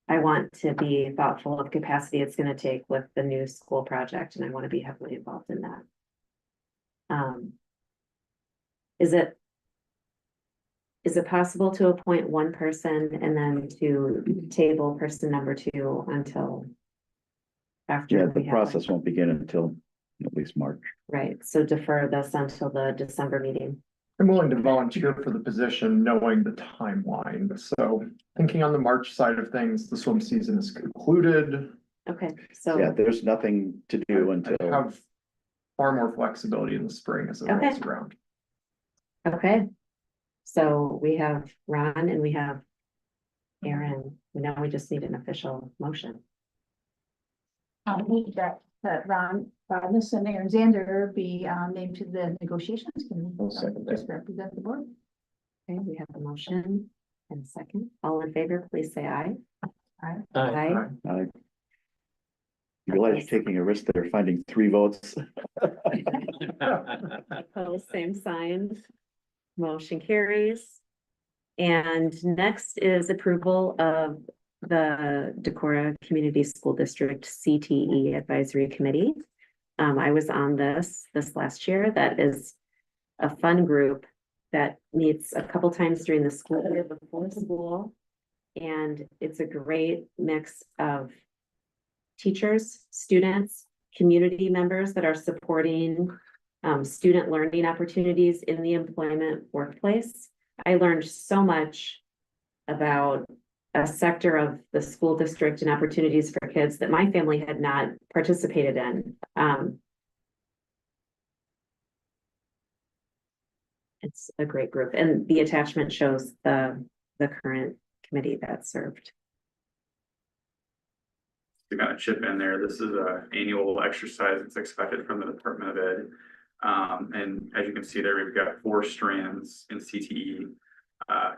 I want to be thoughtful of capacity it's gonna take with the new school project, and I want to be heavily involved in that. Is it? Is it possible to appoint one person and then to table person number two until? After Yeah, we the have- process won't begin until at least March. Right, so defer this until the December meeting. I'm willing to volunteer for the position, knowing the timeline. So thinking on the March side of things, the swim season is concluded. Okay, Yeah, so, there's nothing to do I until, have far more flexibility in the spring as it rolls Okay. around. okay. So we have Ron and we have Aaron. Now we just need an official motion. I'll move that Ron, Rodness and Aaron Zander be named to the negotiations committee. I'll second that. Just represent the board. Okay, we have a motion and a second. All in favor, please say aye. Aye. Aye. I realize you're taking a risk there, finding 3 votes. Opposed, same sign. Motion carries. And next is approval of the Decorah Community School District CTE Advisory Committee. I was on this last year. That is a fun group that meets a couple times during the school year before school. And it's a great mix of teachers, students, community members that are supporting student learning opportunities in the employment workplace. I learned so much about a sector of the school district and opportunities for kids that my family had not participated in. It's a great group, and the attachment shows the current committee that served. To kind of chip in there, this is an annual exercise that's expected from the Department of Ed. And as you can see there, we've got 4 strands in CTE.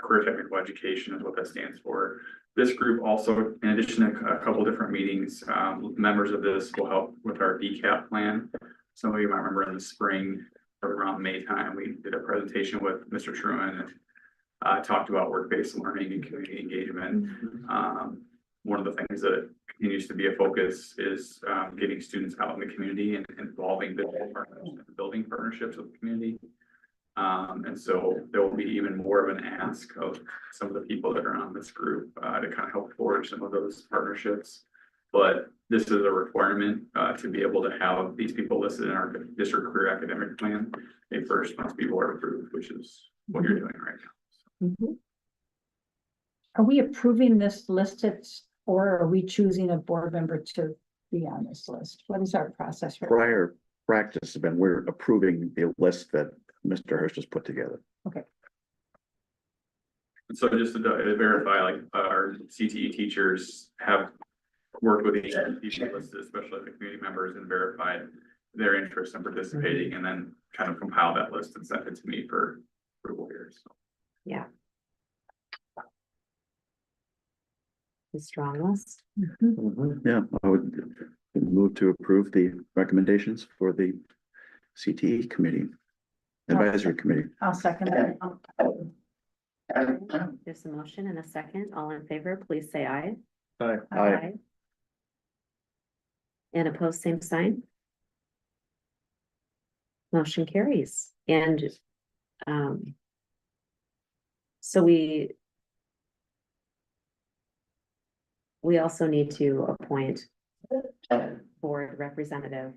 Career technical education is what that stands for. This group also, in addition to a couple different meetings, members of this will help with our DCAP plan. Some of you might remember in the spring, or around May time, we did a presentation with Mr. Truman and talked about work-based learning and community engagement. One of the things that continues to be a focus is getting students out in the community and involving building partnerships with the community. And so there will be even more of an ask of some of the people that are on this group to kind of help forge some of those partnerships. But this is a requirement to be able to have these people listed in our district career academic plan. They first must be board approved, which is what you're doing right now. Mhm. Are we approving this list or are we choosing a board member to be on this list? What is our process? for Prior practice has been, we're approving the list that Mr. Hirsch has put together. And so just to verify, like our CTE teachers have worked with each teacher listed, especially the community members, and verified their interest in participating, and then kind of compile that list and send it to me for approval here. So. Yeah. A strong list. Yeah, I would move to approve the recommendations for the CTE committee, advisory committee. I'll second that. There's a motion and a second. All in favor, please say aye. Aye. Aye. And opposed, same sign. Motion carries. And so we also need to appoint a board representative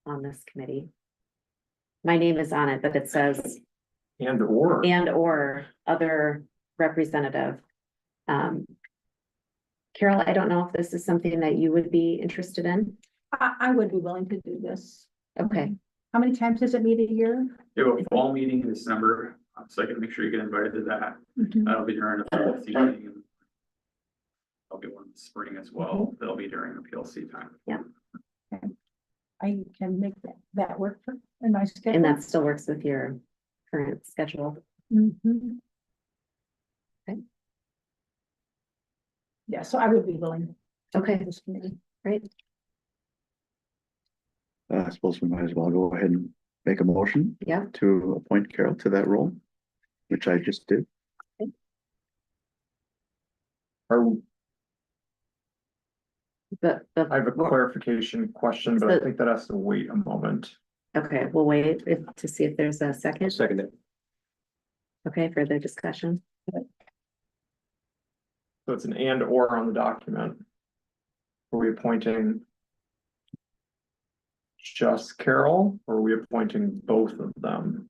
on this committee. My name is on it, but it says And or or other representative. Carol, I don't know if this is something that you would be interested in. I would be willing to do this. Okay, How many times does it meet a year? We have a fall meeting in December, so I can make sure you get invited to that. That'll be during the PLC meeting. And there'll be one in the spring as well. That'll be during the PLC time. I can make that work for a nice schedule. and that still works with your current schedule. Mhm. Okay. Yeah, so I would be willing. to Okay. do this committee. Great. I suppose we might as well go ahead and make a motion Yeah, to appoint Carol to that role, which I just did. but, I have a clarification question, but I think that has to wait a moment. okay, we'll wait to see if there's a second. Second it. Okay, further discussion. So it's an and or on the document. Are we appointing just Carol, or are we appointing both of them?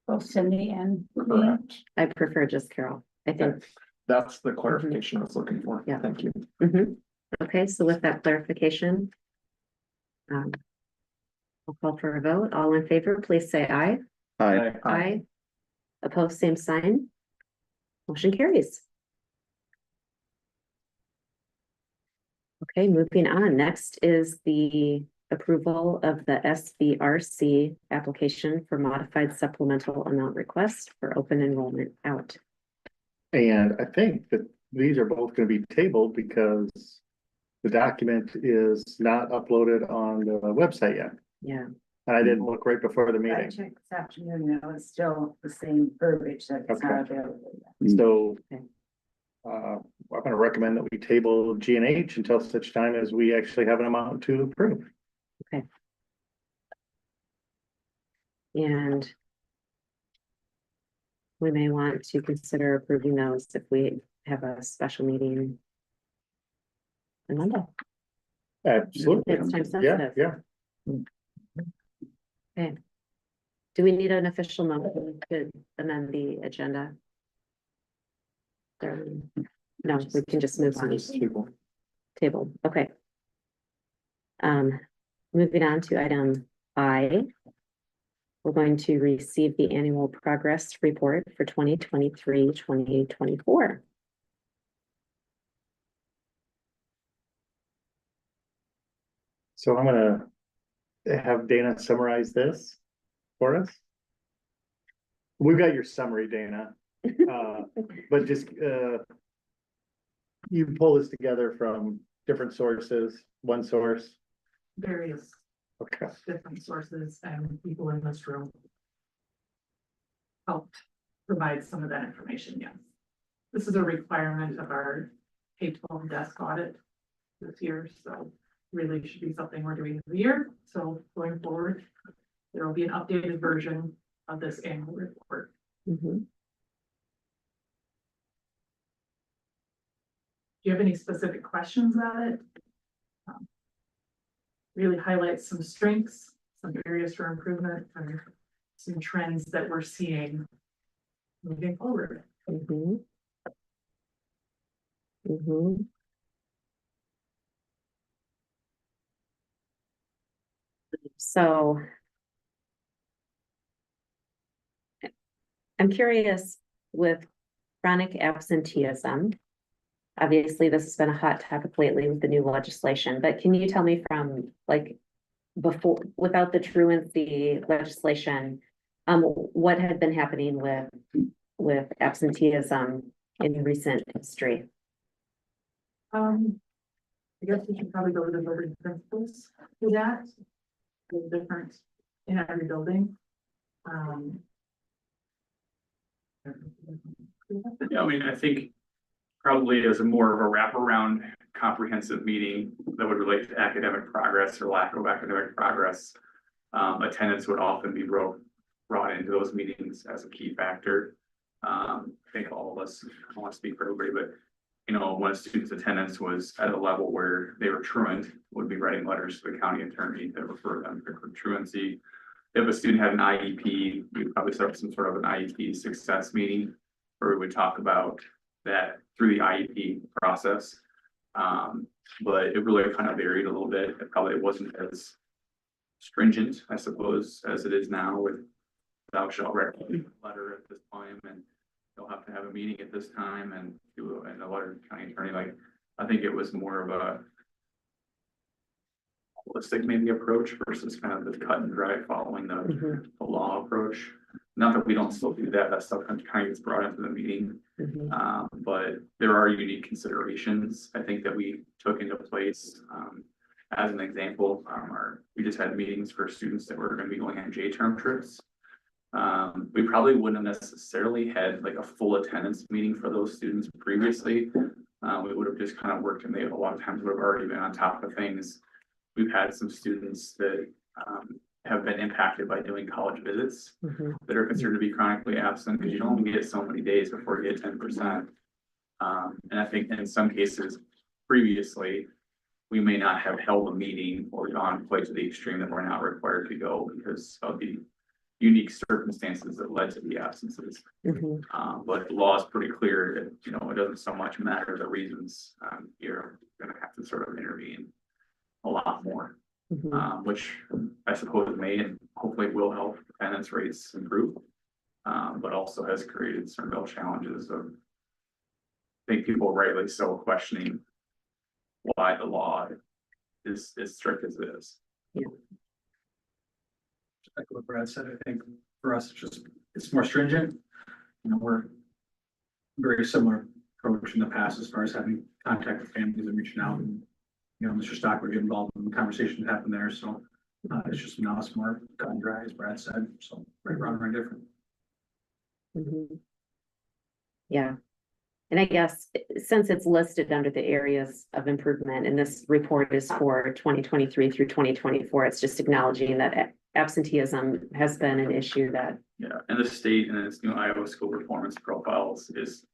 Both Cindy and me. Correct. I prefer just Carol, I think. That's the clarification I was looking for. Yeah. Thank you. Mhm. Okay, so with that clarification. I'll call for a vote. All in favor, please say aye. Aye. Aye. Opposed, same sign. Motion carries. Okay, moving on. Next is the approval of the SBRC application for modified supplemental amount request for open enrollment out. And I think that these are both gonna be tabled because the document is not uploaded on the website yet. Yeah, And I didn't look right before the I meeting. checked this afternoon, and it's still the same verbiage that it's not available yet. So. Okay. I'm gonna recommend that we table G and H until such time as we actually have an amount to approve. and we may want to consider approving those if we have a special meeting on Monday. Absolutely. It's time Yeah, sensitive. yeah. Okay. Do we need an official motion to amend the agenda? No, we can just move on. Table, okay. Moving on to item I. We're going to receive the annual progress report for 2023-2024. So I'm gonna have Dana summarize this for us. We've got your summary, Dana. But just, you pull this together from different sources, one source. Various Okay, different sources and people in this room helped provide some of that information, yes. This is a requirement of our K-12 desk audit this year, so really should be something we're doing every year. So going forward, there will be an updated version of this annual report. Mhm. Do you have any specific questions about it? Really highlights some strengths, some areas for improvement, and some trends that we're seeing moving forward. Mhm. Mhm. So. I'm curious with chronic absenteeism. Obviously, this has been a hot topic lately with the new legislation, but can you tell me from like before, without the truancy legislation, what had been happening with absenteeism in recent history? I guess we should probably go to the building principles for that. They're different in every building. Yeah, I mean, I think probably as a more of a wraparound comprehensive meeting that would relate to academic progress or lack of academic progress. Attendance would often be brought into those meetings as a key factor. I think all of us, I don't want to speak for everybody, but you know, when a student's attendance was at a level where they were truant, would be writing letters to the county attorney that refer them for truancy. If a student had an IEP, we'd probably set up some sort of an IEP success meeting where we would talk about that through the IEP process. But it really kind of varied a little bit. It probably wasn't as stringent, I suppose, as it is now with thou shalt write a letter at this time, and you'll have to have a meeting at this time and do and the letter to county attorney. Like, I think it was more of a holistic maybe approach versus kind of the cut and dry following the law approach. Not that we don't still do that, that stuff kind of gets brought into the meeting. But there are unique considerations, I think, that we took into place. As an example, we just had meetings for students that were gonna be going on J-term trips. We probably wouldn't have necessarily had like a full attendance meeting for those students previously. We would have just kind of worked, and they a lot of times would have already been on top of things. We've had some students that have been impacted by doing college visits that are considered to be chronically absent, because you only get so many days before you get 10%. And I think in some cases previously, we may not have held a meeting or gone quite to the extreme that we're not required to go because of the unique circumstances that led to the absences. But the law is pretty clear that, you know, it doesn't so much matter the reasons. You're gonna have to sort of intervene a lot more, which I suppose may and hopefully will help attendance rates improve, but also has created some real challenges of, I think, people rightly so questioning why the law is as strict as it is. Like what Brad said, I think for us, it's more stringent. You know, we're very similar approach in the past as far as having contact with families and reaching out, and, you know, Mr. Stockbridge involved in the conversation that happened there. So it's just now it's more cut and dry, as Brad said. So right around, right different. Yeah. And I guess since it's listed under the areas of improvement and this report is for 2023 through 2024, it's just acknowledging that absenteeism has been an issue that. Yeah, and the state and its new Iowa school performance profiles is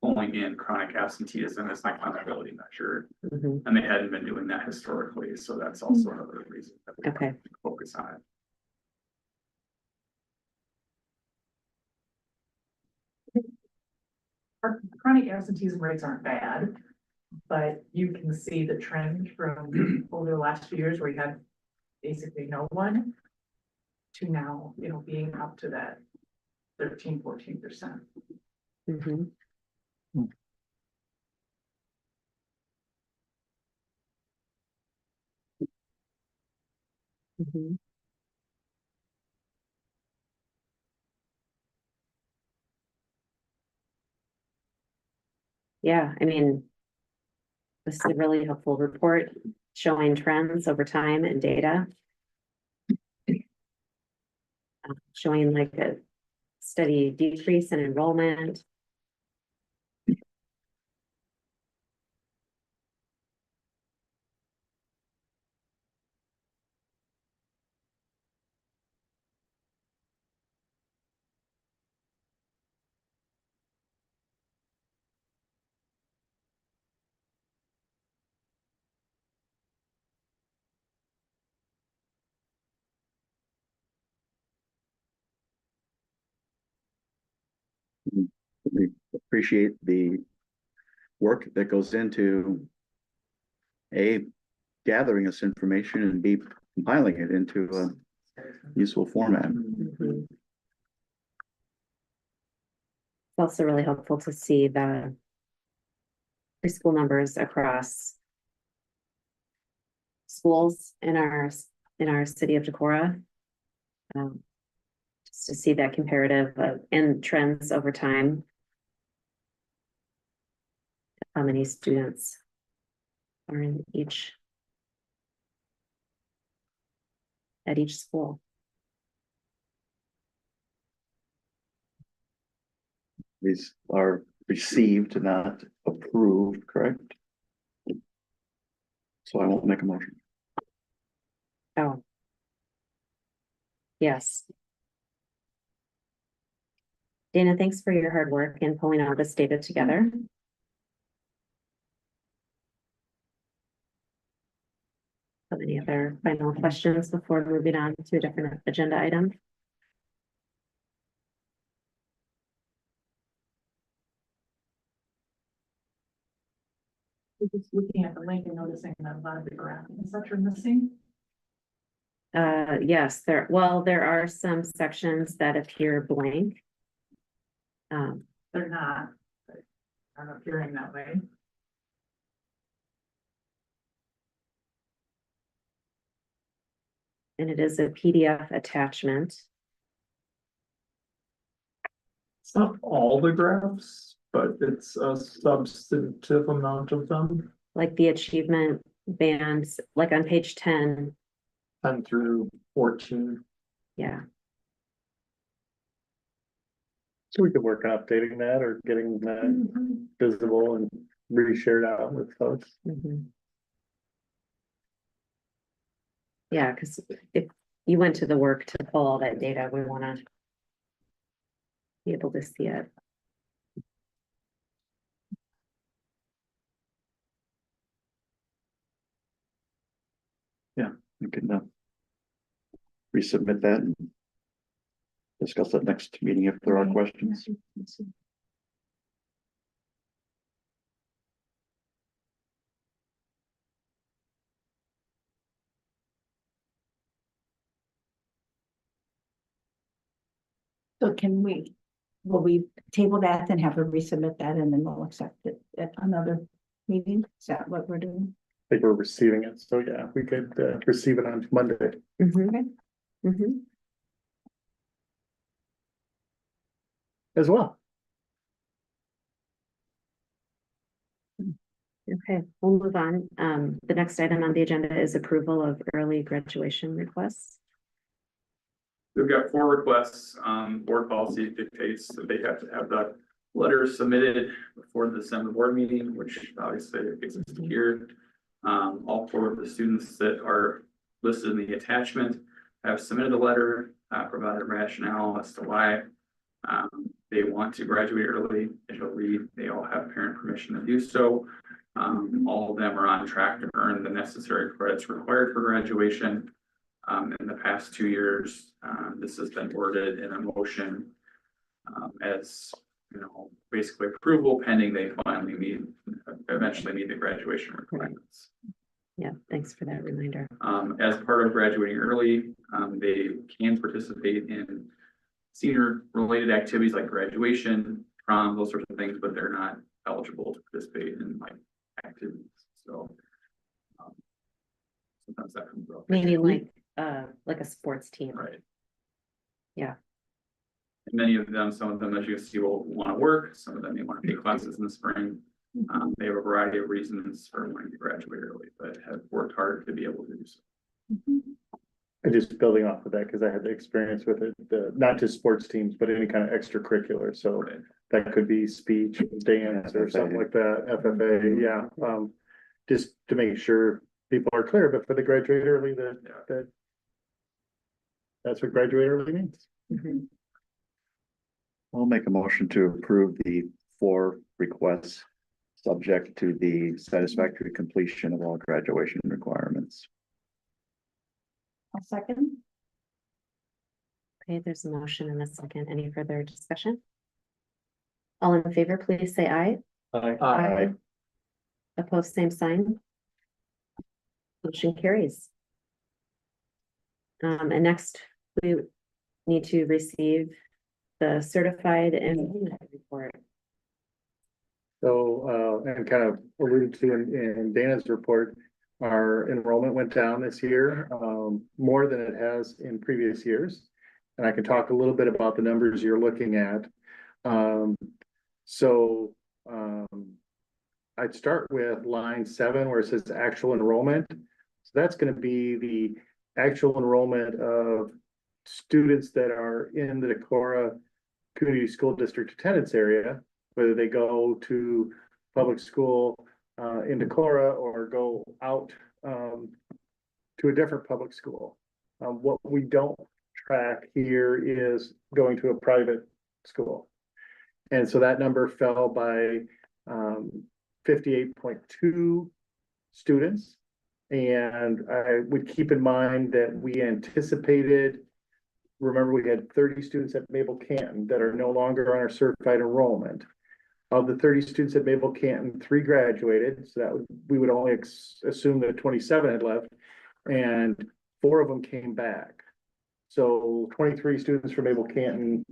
only in chronic absenteeism as an accountability measure. And they hadn't been doing that historically. So that's also another reason that we focus on it. Our chronic absenteeism rates aren't bad, but you can see the trend from over the last few years where you had basically no one to now, you know, being up to that 13–14%. Yeah, I mean, this is a really helpful report showing trends over time and data. Showing like a steady decrease in enrollment. We appreciate the work that goes into A, gathering this information, and B, compiling it into a useful format. It's also really helpful to see the preschool numbers across schools in our city of Decorah. Just to see that comparative and trends over time. How many students are in at each school. These are received, not approved, correct? So I won't make a motion. Oh. Yes. Dana, thanks for your hard work in pulling all this data together. Any other final questions before moving on to a different agenda item? Just looking at the link and noticing that a lot of the graphing and such are missing. Yes, there are some sections that appear blank. They're not, but aren't appearing that way. And it is a PDF attachment. It's not all the graphs, but it's a substantive amount of them, Like the achievement bands, like on page 10, 10 through 14. yeah. So we could work on updating that or getting that visible and re-shared out with folks. Mhm. Yeah, because if you went to the work to pull all that data, we want to be able to see it. We can resubmit that and discuss that next meeting if there are questions. So will we table that and have her resubmit that and then we'll accept it at another meeting? Is that what we're doing? I think we're receiving it, so yeah, we could receive it on Monday. Mhm. Mhm. As well. Okay, we'll move on. The next item on the agenda is approval of early graduation requests. We've got 4 requests. Board policy dictates that they have to have the letter submitted before the December board meeting, which obviously exists here. All 4 of the students that are listed in the attachment have submitted a letter, provided rationale as to why they want to graduate early. As you'll read, they all have parent permission to do so. All of them are on track to earn the necessary credits required for graduation. In the past 2 years, this has been worded in a motion as, basically approval pending they finally eventually meet the graduation requirements. Yeah, thanks for that reminder. As part of graduating early, they can participate in senior related activities like graduation, prom, those sorts of things, but they're not eligible to participate in like activities. So sometimes that comes up. Maybe like a sports team. Right. Yeah. And many of them, some of them, as you see, will want to work. Some of them may want to take classes in the spring. They have a variety of reasons for wanting to graduate early, but have worked hard to be able to do so. And just building off of that, because I had the experience with it, not just sports teams, but any kind of extracurricular. So Right. that could be speech, dance, or something like that, FFA, yeah. Just to make sure people are clear, but for the graduate early, that's what graduate early means. Mhm. I'll make a motion to approve the 4 requests, subject to the satisfactory completion of all graduation requirements. A second? Okay, there's a motion and a second. Any further discussion? All in favor, please say aye. Aye. Opposed, same sign. Motion carries. And next, we need to receive the certified enrollment report. So, and kind of alluded to in Dana's report, our enrollment went down this year, more than it has in previous years. And I can talk a little bit about the numbers you're looking at. I'd start with line 7 where it says actual enrollment. So that's going to be the actual enrollment of students that are in the Decorah Community School District attendance area, whether they go to public school in Decorah or go out to a different public school. What we don't track here is going to a private school. And so that number fell by 58.2 students. And I would keep in mind that we anticipated, remember we had 30 students at Mabel Canton that are no longer on our certified enrollment. Of the 30 students at Mabel Canton, 3 graduated, so that would, we would only assume that 27 had left, and 4 of them came back. So 23 students from Mabel Canton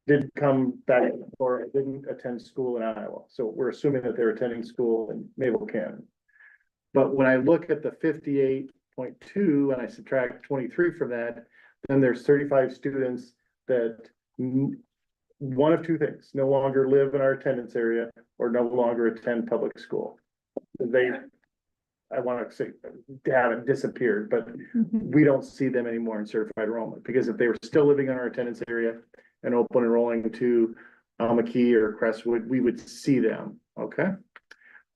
did come back or didn't attend school in Iowa. So we're assuming that they're attending school in Mabel Canton. But when I look at the 58.2 and I subtract 23 from that, then there's 35 students that one of two things, no longer live in our attendance area or no longer attend public school. They, I want to say, they haven't disappeared, but we don't see them anymore in certified enrollment, because if they were still living in our attendance area and open enrolling to McKee or Crestwood, we would see them, okay?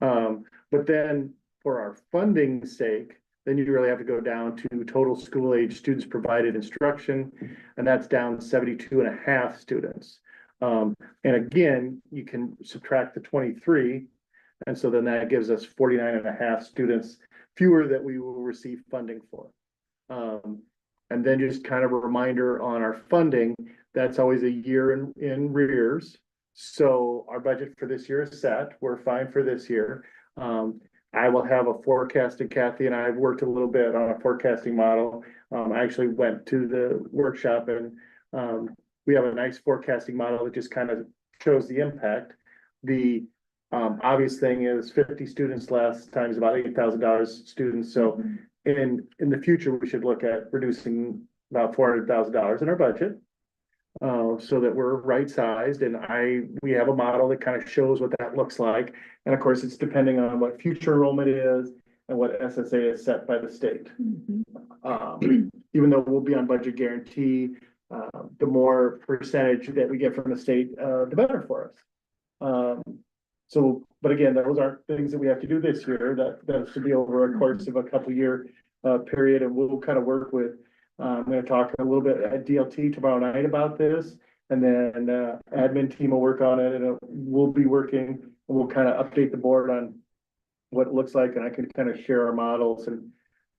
But then for our funding sake, then you really have to go down to total school age students provided instruction, and that's down 72.5 students. And again, you can subtract the 23, and so then that gives us 49.5 students fewer that we will receive funding for. And then just kind of a reminder on our funding, that's always a year in arrears. So our budget for this year is set. We're fine for this year. I will have a forecast, and Kathy and I have worked a little bit on a forecasting model. I actually went to the workshop, and we have a nice forecasting model that just kind of shows the impact. The obvious thing is 50 students less times about $8,000 students. So in the future, we should look at reducing about $400,000 in our budget. So that we're right sized, and we have a model that kind of shows what that looks like. And of course, it's depending on what future enrollment is and what SSA is set by the state. Even though we'll be on budget guarantee, the more percentage that we get from the state, the better for us. So, but again, those aren't things that we have to do this year. That should be over a course of a couple year period, and we'll kind of work with. I'm going to talk a little bit at DLT tomorrow night about this, and then admin team will work on it, and we'll be working, and we'll kind of update the board on what it looks like, and I can kind of share our models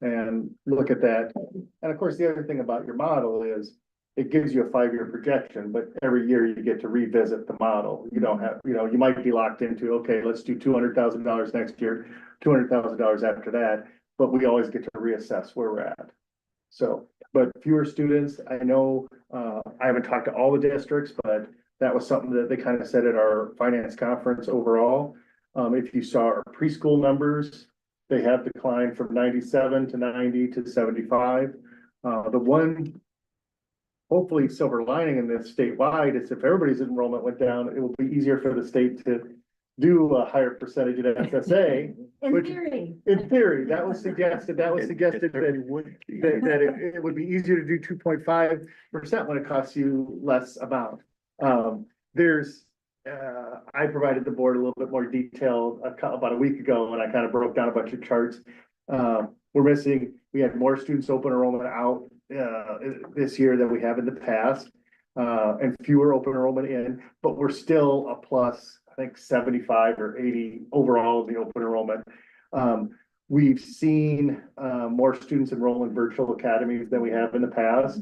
and look at that. And of course, the other thing about your model is it gives you a 5-year projection, but every year you get to revisit the model. You don't have, you might be locked into, okay, let's do $200,000 next year, $200,000 after that, but we always get to reassess where we're at. So, but fewer students, I know, I haven't talked to all the districts, but that was something that they kind of said at our finance conference overall. If you saw our preschool numbers, they have declined from 97 to 90 to 75. The one hopefully silver lining in this statewide is if everybody's enrollment went down, it will be easier for the state to do a higher percentage of SSA. In theory, that was suggested that it would be easier to do 2.5% when it costs you less amount. I provided the board a little bit more detail about a week ago, and I kind of broke down a bunch of charts. We had more students open enrollment out this year than we have in the past, and fewer open enrollment in, but we're still a plus, I think 75 or 80 overall of the open enrollment. We've seen more students enroll in virtual academies than we have in the past.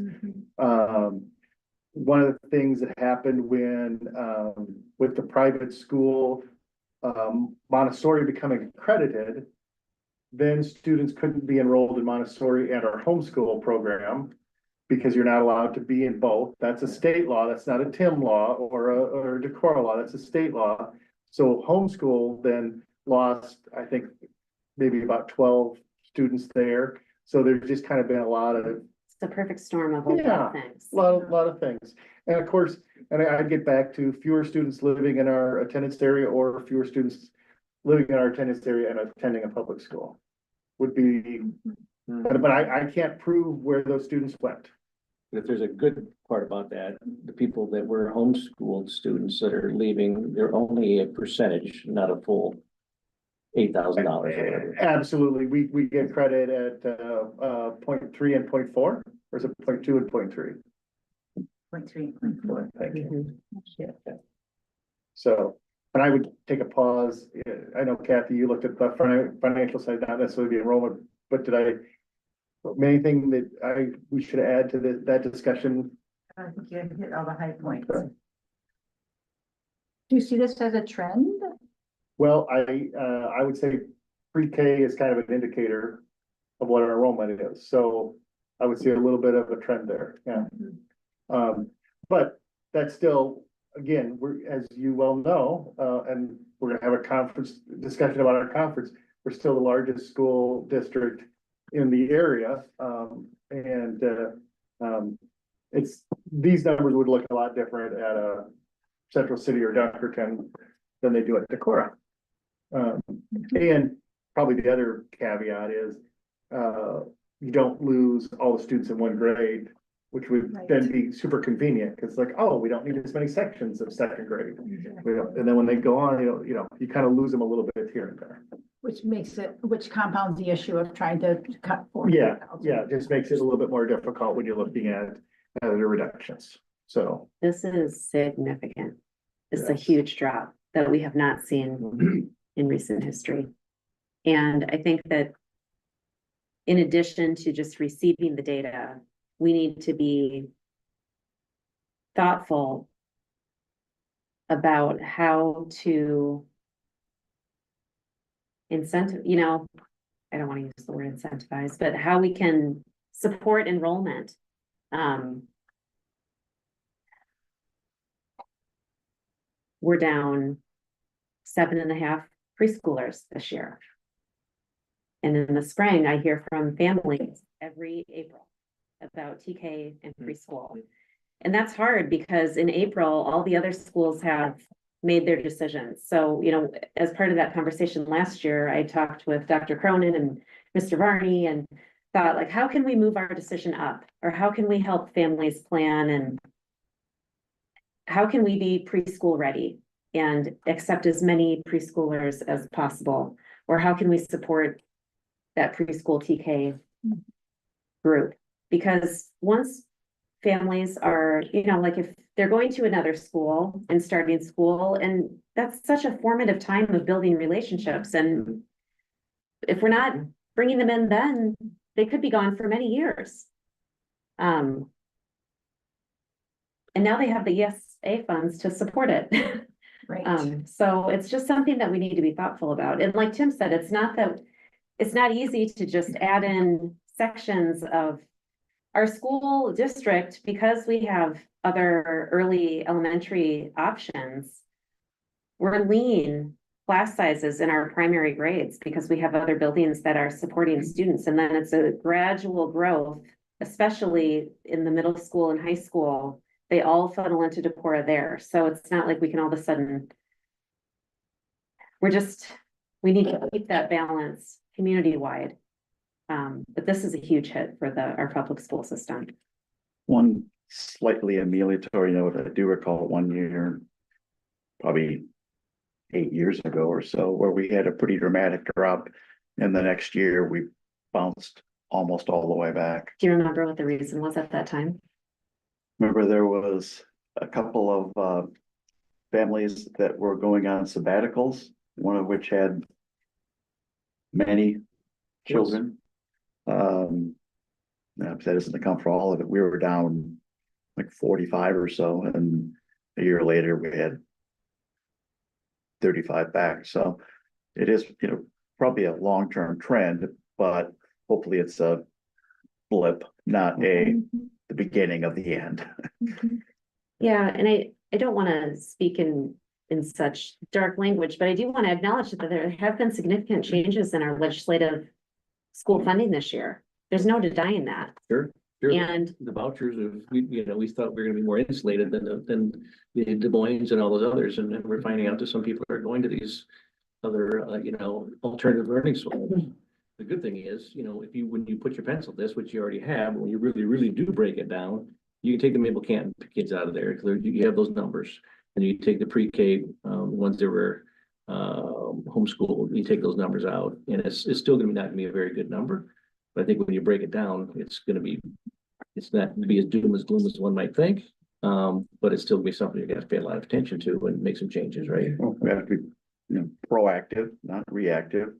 One of the things that happened when with the private school Montessori becoming accredited, then students couldn't be enrolled in Montessori and our homeschool program because you're not allowed to be in both. That's a state law. That's not a TIM law or a Decorah law. That's a state law. So homeschool then lost, I think, maybe about 12 students there. So there's just kind of been a lot of It's the perfect storm of a lot of things. a lot of things. And of course, and I'd get back to fewer students living in our attendance area or fewer students living in our attendance area and attending a public school would be, but I can't prove where those students went. If there's a good part about that, the people that were homeschooled students that are leaving, they're only a percentage, not a full $8,000 or whatever. Absolutely. We get credit at 0.3 and 0.4, or is it 0.2 and 0.3? 0.3 and 0.4. Thank you. So, and I would take a pause. I know Kathy, you looked at the financial side, not necessarily the enrollment, but anything that we should add to that discussion? I think you hit all the high points. Do you see this as a trend? Well, I would say pre-K is kind of an indicator of what our enrollment is, so I would see a little bit of a trend there, yeah. But that's still, again, as you well know, and we're gonna have a conference discussion about our conference. We're still the largest school district in the area, it's, these numbers would look a lot different at a Central City or Dunkerton than they do at Decorah. And probably the other caveat is, you don't lose all the students in one grade, which would then be super convenient, because like, oh, we don't need as many sections of second grade. We don't, and then when they go on, you kind of lose them a little bit here and there. Which compounds the issue of trying to cut. Yeah, it just makes it a little bit more difficult when you're looking at the reductions, so. This is significant. It's a Yes. huge drop that we have not seen in recent history. And I think that in addition to just receiving the data, we need to be thoughtful about how to incentive, I don't want to use the word incentivize, but how we can support enrollment. We're down 7.5 preschoolers this year. And in the spring, I hear from families every April about TK and preschool. And that's hard because in April, all the other schools have made their decisions. So, as part of that conversation last year, I talked with Dr. Cronin and Mr. Varney and thought, like, how can we move our decision up? Or how can we help families plan, and how can we be preschool ready and accept as many preschoolers as possible? Or how can we support that preschool TK group? Because once families are, like if they're going to another school and starting school, and that's such a formative time of building relationships. And if we're not bringing them in, then they could be gone for many years. And now they have the ESA funds to support it. Right. So it's just something that we need to be thoughtful about. And like Tim said, it's not easy to just add in sections of our school district, because we have other early elementary options. We're lean class sizes in our primary grades because we have other buildings that are supporting students. And then it's a gradual growth, especially in the middle school and high school. They all funnel into Decorah there. So it's not like we can all of a sudden, we need to keep that balance community-wide. But this is a huge hit for our public school system. One slightly amelioratory note, I do recall one year, probably 8 years ago or so, where we had a pretty dramatic drop. And the next year we bounced almost all the way back. Do you remember what the reason was at that time? Remember, there was a couple of families that were going on sabbaticals, one of which had many children. That doesn't account for all of it. We were down like 45 or so, and a year later we had 35 back. So it is, probably a long-term trend, but hopefully it's a blip, not the beginning of the end. Yeah, and I don't want to speak in such dark language, but I do want to acknowledge that there have been significant changes in our legislative school funding this year. There's no denying that. Sure. And the vouchers, we thought we were gonna be more insulated than the Des Moines and all those others, and then we're finding out that some people are going to these other, alternative learning sources. The good thing is, when you put your pencil this, which you already have, when you really, really do break it down, you can take the Mabel Canton kids out of there. You have those numbers, and you take the pre-K, ones that were homeschooled, you take those numbers out, and it's still not gonna be a very good number. But I think when you break it down, it's not gonna be as doom as gloom as one might think. But it's still gonna be something you have to pay a lot of attention to and make some changes, right? Well, we have to be, proactive, not reactive.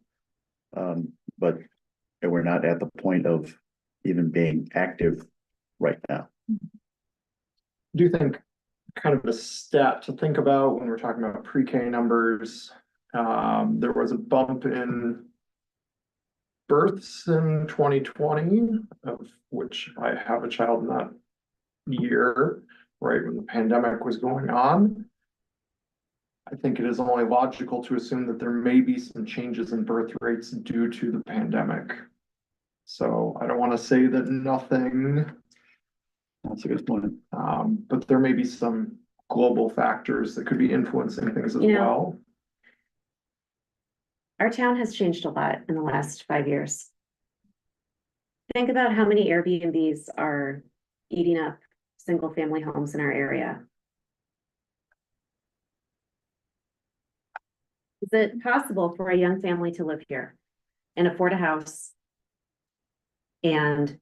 But we're not at the point of even being active right now. Do you think kind of a stat to think about when we're talking about pre-K numbers. There was a bump in births in 2020, of which I have a child in that year, right when the pandemic was going on. I think it is only logical to assume that there may be some changes in birth rates due to the pandemic. So I don't want to say that nothing. That's a good point. But there may be some global factors that could be influencing things as well. Our town has changed a lot in the last 5 years. Think about how many Airbnbs are eating up single family homes in our area. Is it possible for a young family to live here and afford a house? And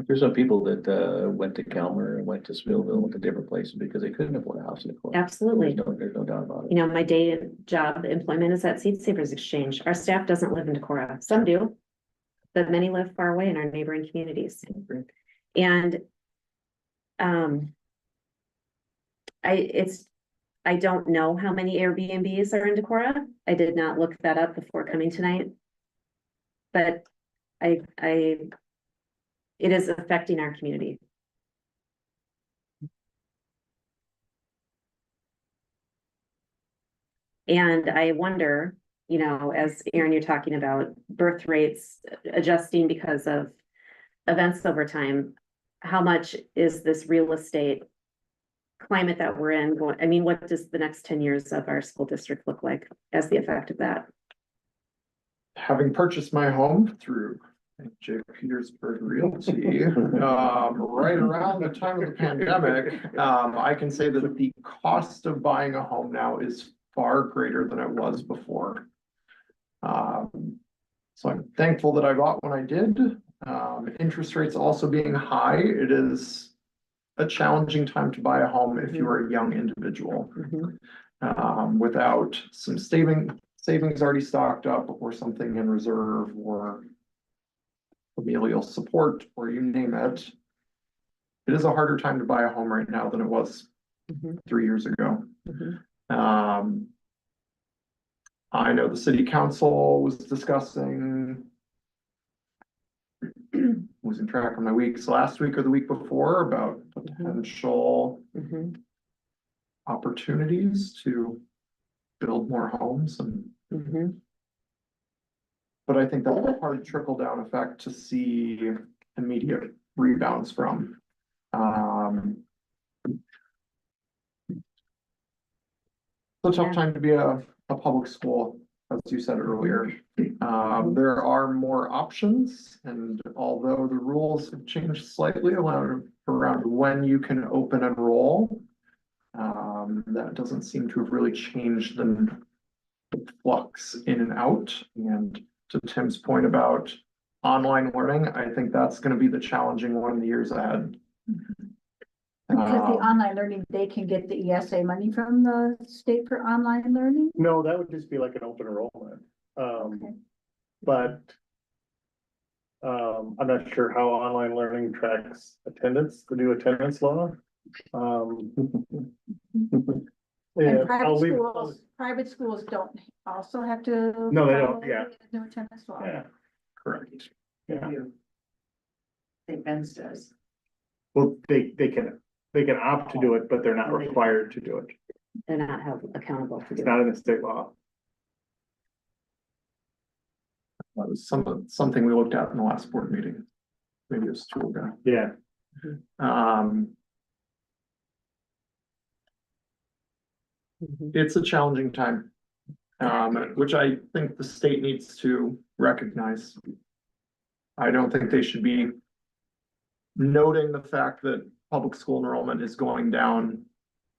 There's some people that went to Calmer and went to Smithville, went to different places because they couldn't afford a house in Decorah. absolutely, There's no doubt about it. you know, my day job employment is at Seed Savers Exchange. Our staff doesn't live in Decorah. Some do, but many live far away in our neighboring communities. And I don't know how many Airbnbs are in Decorah. I did not look that up before coming tonight. But it is affecting our community. And I wonder, you know, as Aaron, you're talking about birth rates adjusting because of events over time, how much is this real estate climate that we're in going? I mean, what does the next 10 years of our school district look like as the effect of that? Having purchased my home through J. Petersburg Realty, right around the time of the pandemic, I can say that the cost of buying a home now is far greater than it was before. So I'm thankful that I bought when I did. Interest rates also being high, it is a challenging time to buy a home if you are a young individual. Without some savings already stocked up or something in reserve or familial support, or you name it. It is a harder time to buy a home right now than it was 3 years ago. I know the city council was discussing, losing track of my weeks, last week or the week before, about potential opportunities to build more homes and but I think that's a hard trickle down effect to see immediate rebounds from. It's a tough time to be a public school, as you said earlier. There are more options, and although the rules have changed slightly around when you can open enroll, that doesn't seem to have really changed the flux in and out. And to Tim's point about online learning, I think that's going to be the challenging one in the years ahead. Because the online learning, they can get the ESA money from the state for online learning? No, that would just be like an open enrollment. But I'm not sure how online learning tracks attendance, the new attendance law. And private schools don't also have to. No, they don't, yeah. No attendance law. Yeah, correct. Yeah, St. Ben's does. well, they can opt to do it, but they're not required to do it. They're not held accountable to It's do not in the state law. That was something we looked at in the last board meeting. Maybe it was 2 ago. Yeah. It's a challenging time, which I think the state needs to recognize. I don't think they should be noting the fact that public school enrollment is going down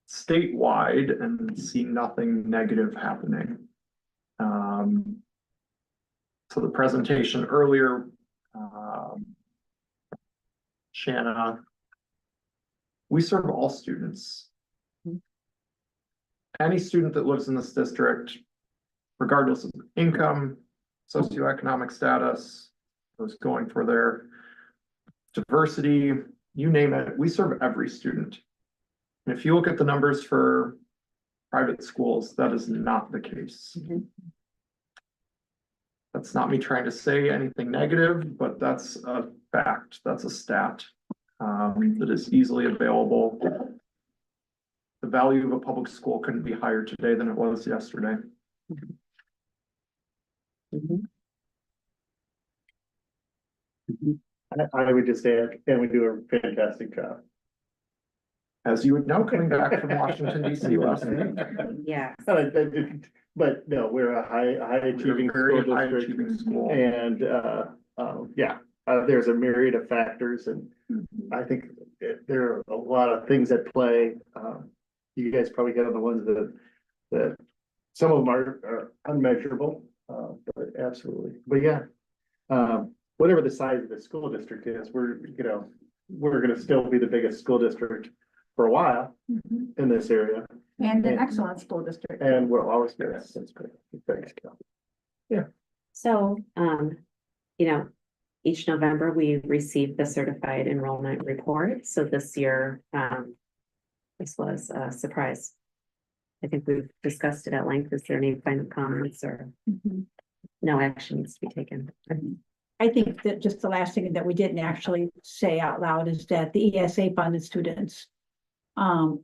statewide and see nothing negative happening. So the presentation earlier, Shanna, we serve all students. Any student that lives in this district, regardless of income, socioeconomic status, who's going for their diversity, you name it, we serve every student. And if you look at the numbers for private schools, that is not the case. That's not me trying to say anything negative, but that's a fact, that's a stat, that is easily available. The value of a public school couldn't be higher today than it was yesterday. I would just say, and we do a fantastic job. As you would know, coming back from Washington DC last week. Yeah. But no, we're a high achieving Very school high district. achieving school. And, yeah, there's a myriad of factors and I think there are a lot of things at play. You guys probably hit on the ones that some of them are unmeasurable, but absolutely, but yeah. Whatever the size of the school district is, we're gonna still be the biggest school district for a while in this area. And an excellent school district. And we'll always be that since thanks. So, each November we receive the certified enrollment report. So this year, this was a surprise. I think we've discussed it at length. Is there any final comments or no action needs to be taken? I think that just the last thing that we didn't actually say out loud is that the ESA funded students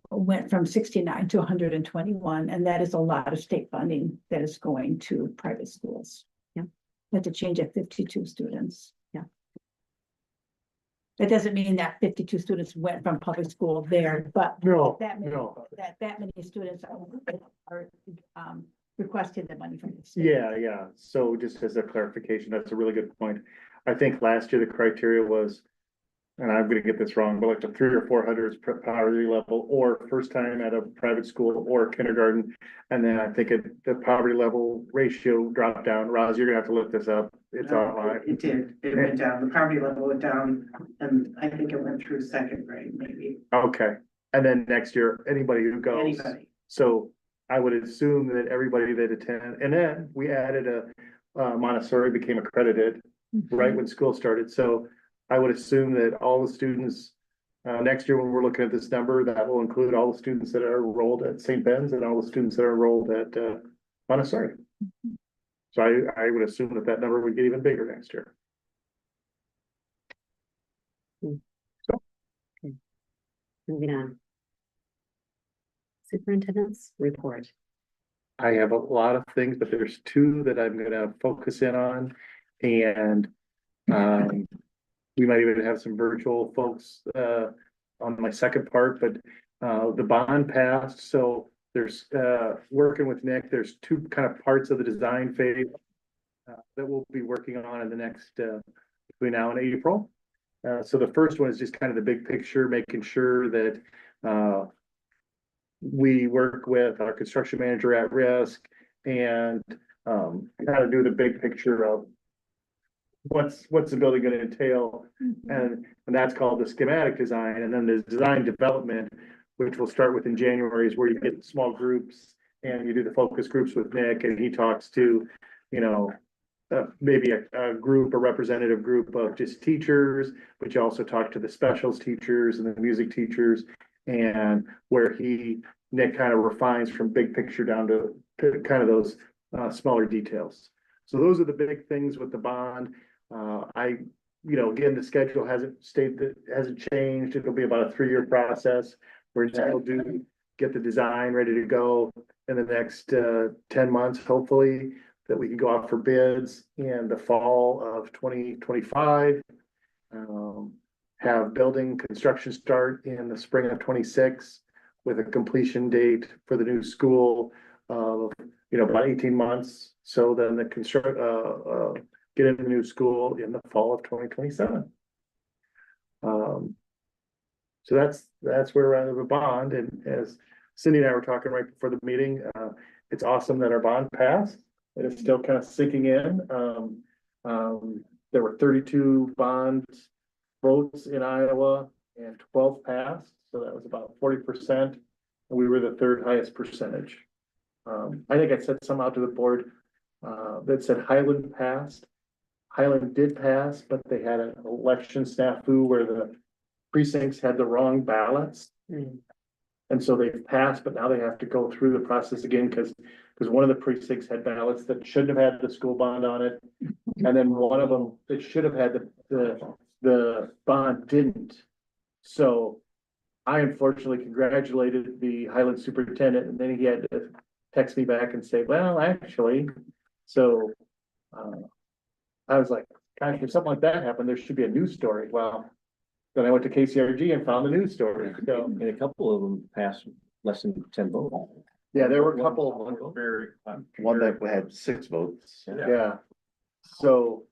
went from 69 to 121, and that is a lot of state funding that is going to private schools. Yeah. That's a change of 52 students. Yeah. That doesn't mean that 52 students went from public school there, but No, that many, no. that many students are requesting the money from the state. Yeah. So just as a clarification, that's a really good point. I think last year the criteria was, and I'm gonna get this wrong, but like the 300 or 400 poverty level or first time at a private school or kindergarten. And then I think the poverty level ratio dropped down. Roz, you're gonna have to look this up. It's online. It did, it went down, the poverty level went down, and I think it went through second grade, maybe, Okay. And then next year, anybody who goes. anybody. So I would assume that everybody that attend, and then we added Montessori became accredited right when school started. So I would assume that all the students, next year when we're looking at this number, that will include all the students that are enrolled at St. Ben's and all the students that are enrolled at Montessori. So I would assume that number would get even bigger next year. Okay. Moving on. Superintendent's report. I have a lot of things, but there's two that I'm gonna focus in on. And we might even have some virtual folks on my second part, but the bond passed. So there's working with Nick, there's two kind of parts of the design phase that we'll be working on in the next between now and April. So the first one is just kind of the big picture, making sure that we work with our construction manager at risk and kind of do the big picture of what's the building going to entail, and that's called the schematic design. And then the design development, which we'll start with in January, is where you get small groups and you do the focus groups with Nick, and he talks to, maybe a representative group of just teachers, but you also talk to the specials teachers and the music teachers, and where Nick kind of refines from big picture down to kind of those smaller details. So those are the big things with the bond. Again, the schedule hasn't changed. It'll be about a 3-year process. We're still get the design ready to go in the next 10 months, hopefully, that we can go out for bids in the fall of 2025. Have building construction start in the spring of 26 with a completion date for the new school of, about 18 months. So then the get into the new school in the fall of 2027. So that's where we're at with the bond. And as Cindy and I were talking right before the meeting, it's awesome that our bond passed. And it's still kind of sinking in. There were 32 bond votes in Iowa and 12 passed. So that was about 40%. And we were the third highest percentage. I think I sent some out to the board that said Highland passed. Highland did pass, but they had an election snafu where the precincts had the wrong ballots. Mm. And so they've passed, but now they have to go through the process again, because one of the precincts had ballots that shouldn't have had the school bond on it. And then one of them that should have had the bond didn't. So I unfortunately congratulated the Highland superintendent, and then he had to text me back and say, well, actually, so. I was like, gosh, if something like that happened, there should be a news story. Well, then I went to KCRG and found the news story. So, And a couple of them passed less than 10 votes. yeah, there were a couple, Very. One that had 6 votes. yeah. So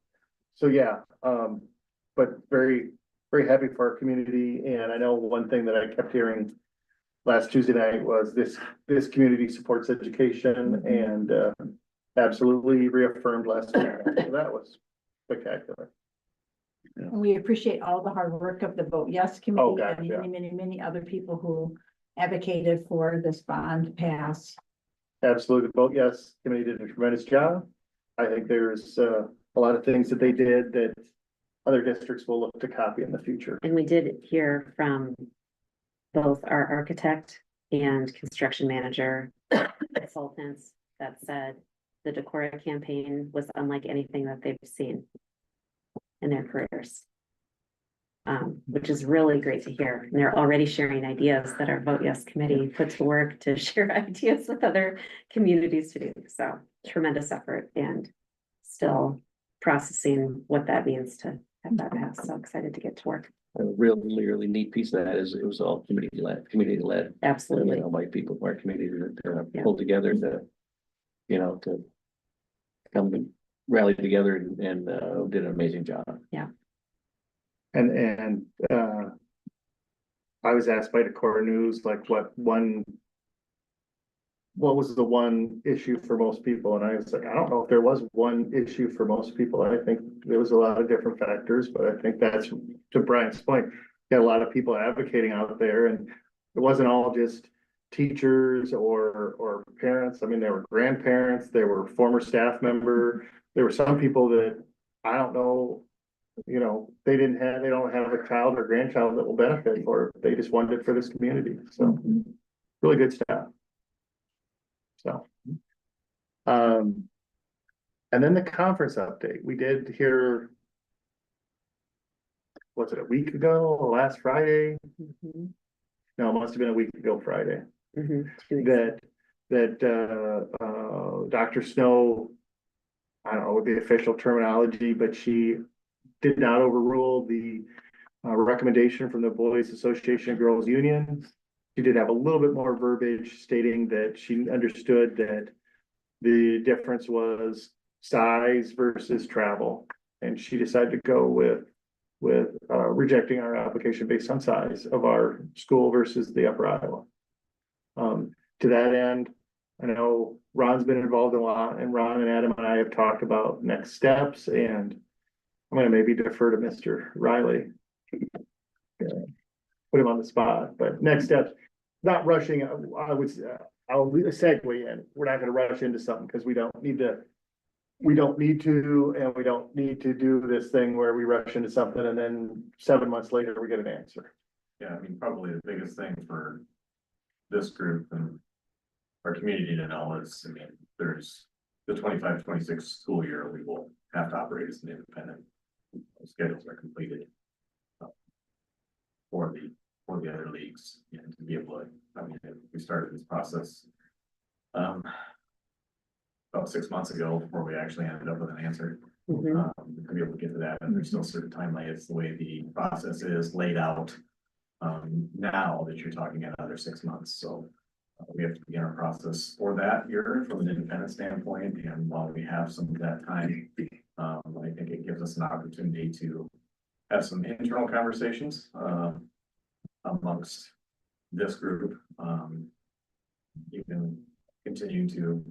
yeah, but very, very happy for our community. And I know one thing that I kept hearing last Tuesday night was this community supports education, and absolutely reaffirmed last night. So that was spectacular. And we appreciate all the hard work of the Vote Yes Committee Oh, gosh, and yeah. many other people who advocated for this bond pass. Absolutely. The Vote Yes Committee did a tremendous job. I think there's a lot of things that they did that other districts will look to copy in the future. And we did hear from both our architect and construction manager consultants that said the Decorah campaign was unlike anything that they've seen in their careers. Which is really great to hear. And they're already sharing ideas that our Vote Yes Committee put to work to share ideas with other communities to do. So tremendous effort, and still processing what that means to have that pass. So excited to get to work. A really neat piece of that is it was all community led. Absolutely. You know, by people from our community that Yeah. pulled together to, you know, to come to rally together and did an amazing job. And I was asked by Decorah News, like, what was the one issue for most people? And I was like, I don't know if there was one issue for most people. I think there was a lot of different factors, but I think that's, to Brian's point, you got a lot of people advocating out there, and it wasn't all just teachers or parents. I mean, there were grandparents, there were former staff member, there were some people that I don't know, you know, they don't have a child or grandchild that will benefit, or they just wanted it for this community. So really good stuff. So, and then the conference update, we did hear, was it a week ago or last Friday? Mhm. No, it must have been a week ago Friday, Mhm. 2 weeks. that Dr. Snow, I don't know what the official terminology, but she did not overrule the recommendation from the Boys Association of Girls Union. She did have a little bit more verbiage stating that she understood that the difference was size versus travel. And she decided to go with rejecting our application based on size of our school versus the Upper Iowa. To that end, I know Ron's been involved a lot, and Ron and Adam and I have talked about next steps, and I'm gonna maybe defer to Mr. Riley. Put him on the spot, but next steps, not rushing, I'll segue in. We're not gonna rush into something because we don't need to, and we don't need to do this thing where we rush into something and then 7 months later we get an answer. Yeah, I mean, probably the biggest thing for this group and our community to know is, I mean, there's the 25-26 school year, we will have to operate as an independent. Schedules are completed for the other leagues, and to be able to, I mean, we started this process about 6 months ago before we actually ended up with an answer. Mhm. To be able to get to that, and there's still certain timelines, the way the process is laid out. Now that you're talking another 6 months, so we have to begin our process for that year from an independent standpoint, and while we have some of that time, I think it gives us an opportunity to have some internal conversations, amongst this group. You can continue to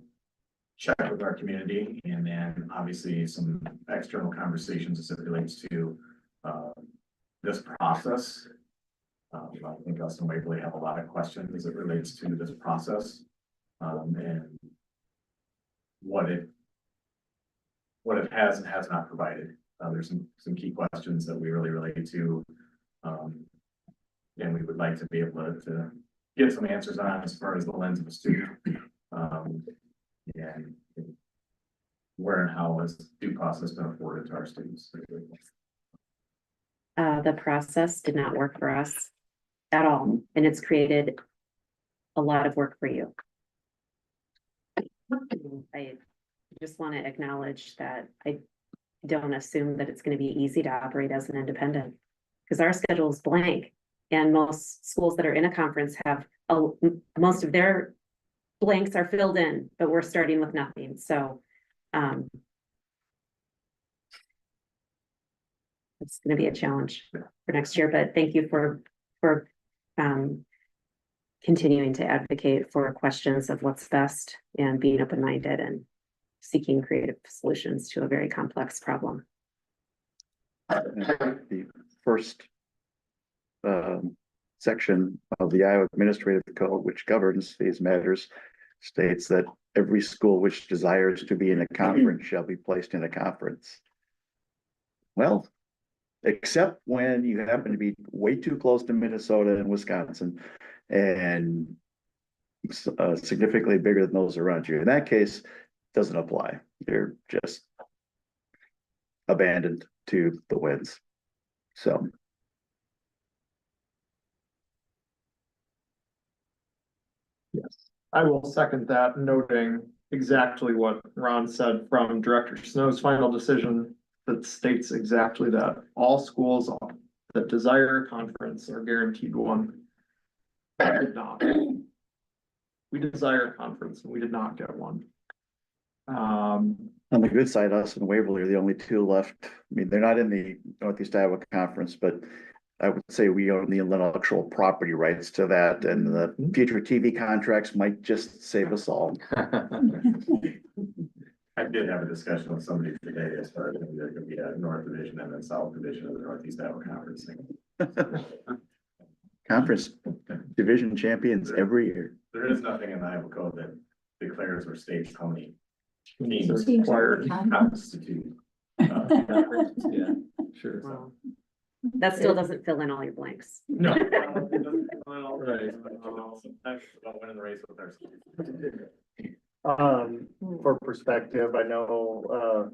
check with our community, and then obviously some external conversations as it relates to, this process. I think us and Waverly have a lot of questions as it relates to this process, and what it has and has not provided. There's some key questions that we really relate to. And we would like to be able to get some answers on as far as the lens of a student. And where and how has due process been afforded to our students? The process did not work for us at all, and it's created a lot of work for you. I just want to acknowledge that I don't assume that it's going to be easy to operate as an independent, because our schedule is blank, and most schools that are in a conference have most of their blanks are filled in, but we're starting with nothing. So it's going to be a challenge for next year, but thank you for continuing to advocate for questions of what's best and being open-minded and seeking creative solutions to a very complex problem. The first section of the Iowa Administrative Code, which governs these matters, states that every school which desires to be in a conference shall be placed in a conference. Well, except when you happen to be way too close to Minnesota and Wisconsin and significantly bigger than those around you. In that case, it doesn't apply. You're just abandoned to the winds. So. Yes, I will second that, noting exactly what Ron said from Director Snow's final decision that states exactly that all schools that desire a conference are guaranteed one. We did not. We desire a conference and we did not get one. On the good side, us and Waverly are the only two left. I mean, they're not in the Northeast Iowa Conference, but I would say we own the intellectual property rights to that, and the future TV contracts might just save us all. I did have a discussion with somebody today as far as there could be a North Division and a South Division of the Northeast Iowa Conference. Conference division champions every year. There is nothing in the Iowa code that declares or states how many Teams teams required. constitute. Yeah, sure. Wow. That still doesn't fill in all your blanks. No. Right. About winning the race with our. For perspective, I know,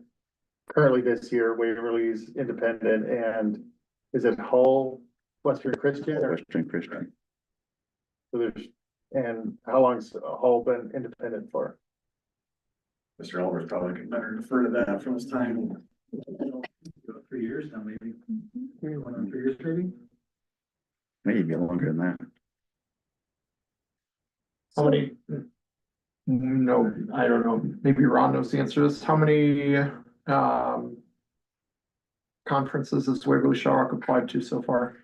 currently this year Waverly's independent, and is it Hull Western Christian or? Western Christian. So there's, and how long's Hull been independent for? Mr. Elmer's probably could better defer to that from his time. 3 years now, maybe. 3 years, maybe. Maybe longer than that. How many? No, I don't know. Maybe Ron knows the answer to this. How many conferences has Waverly Shawrock applied to so far?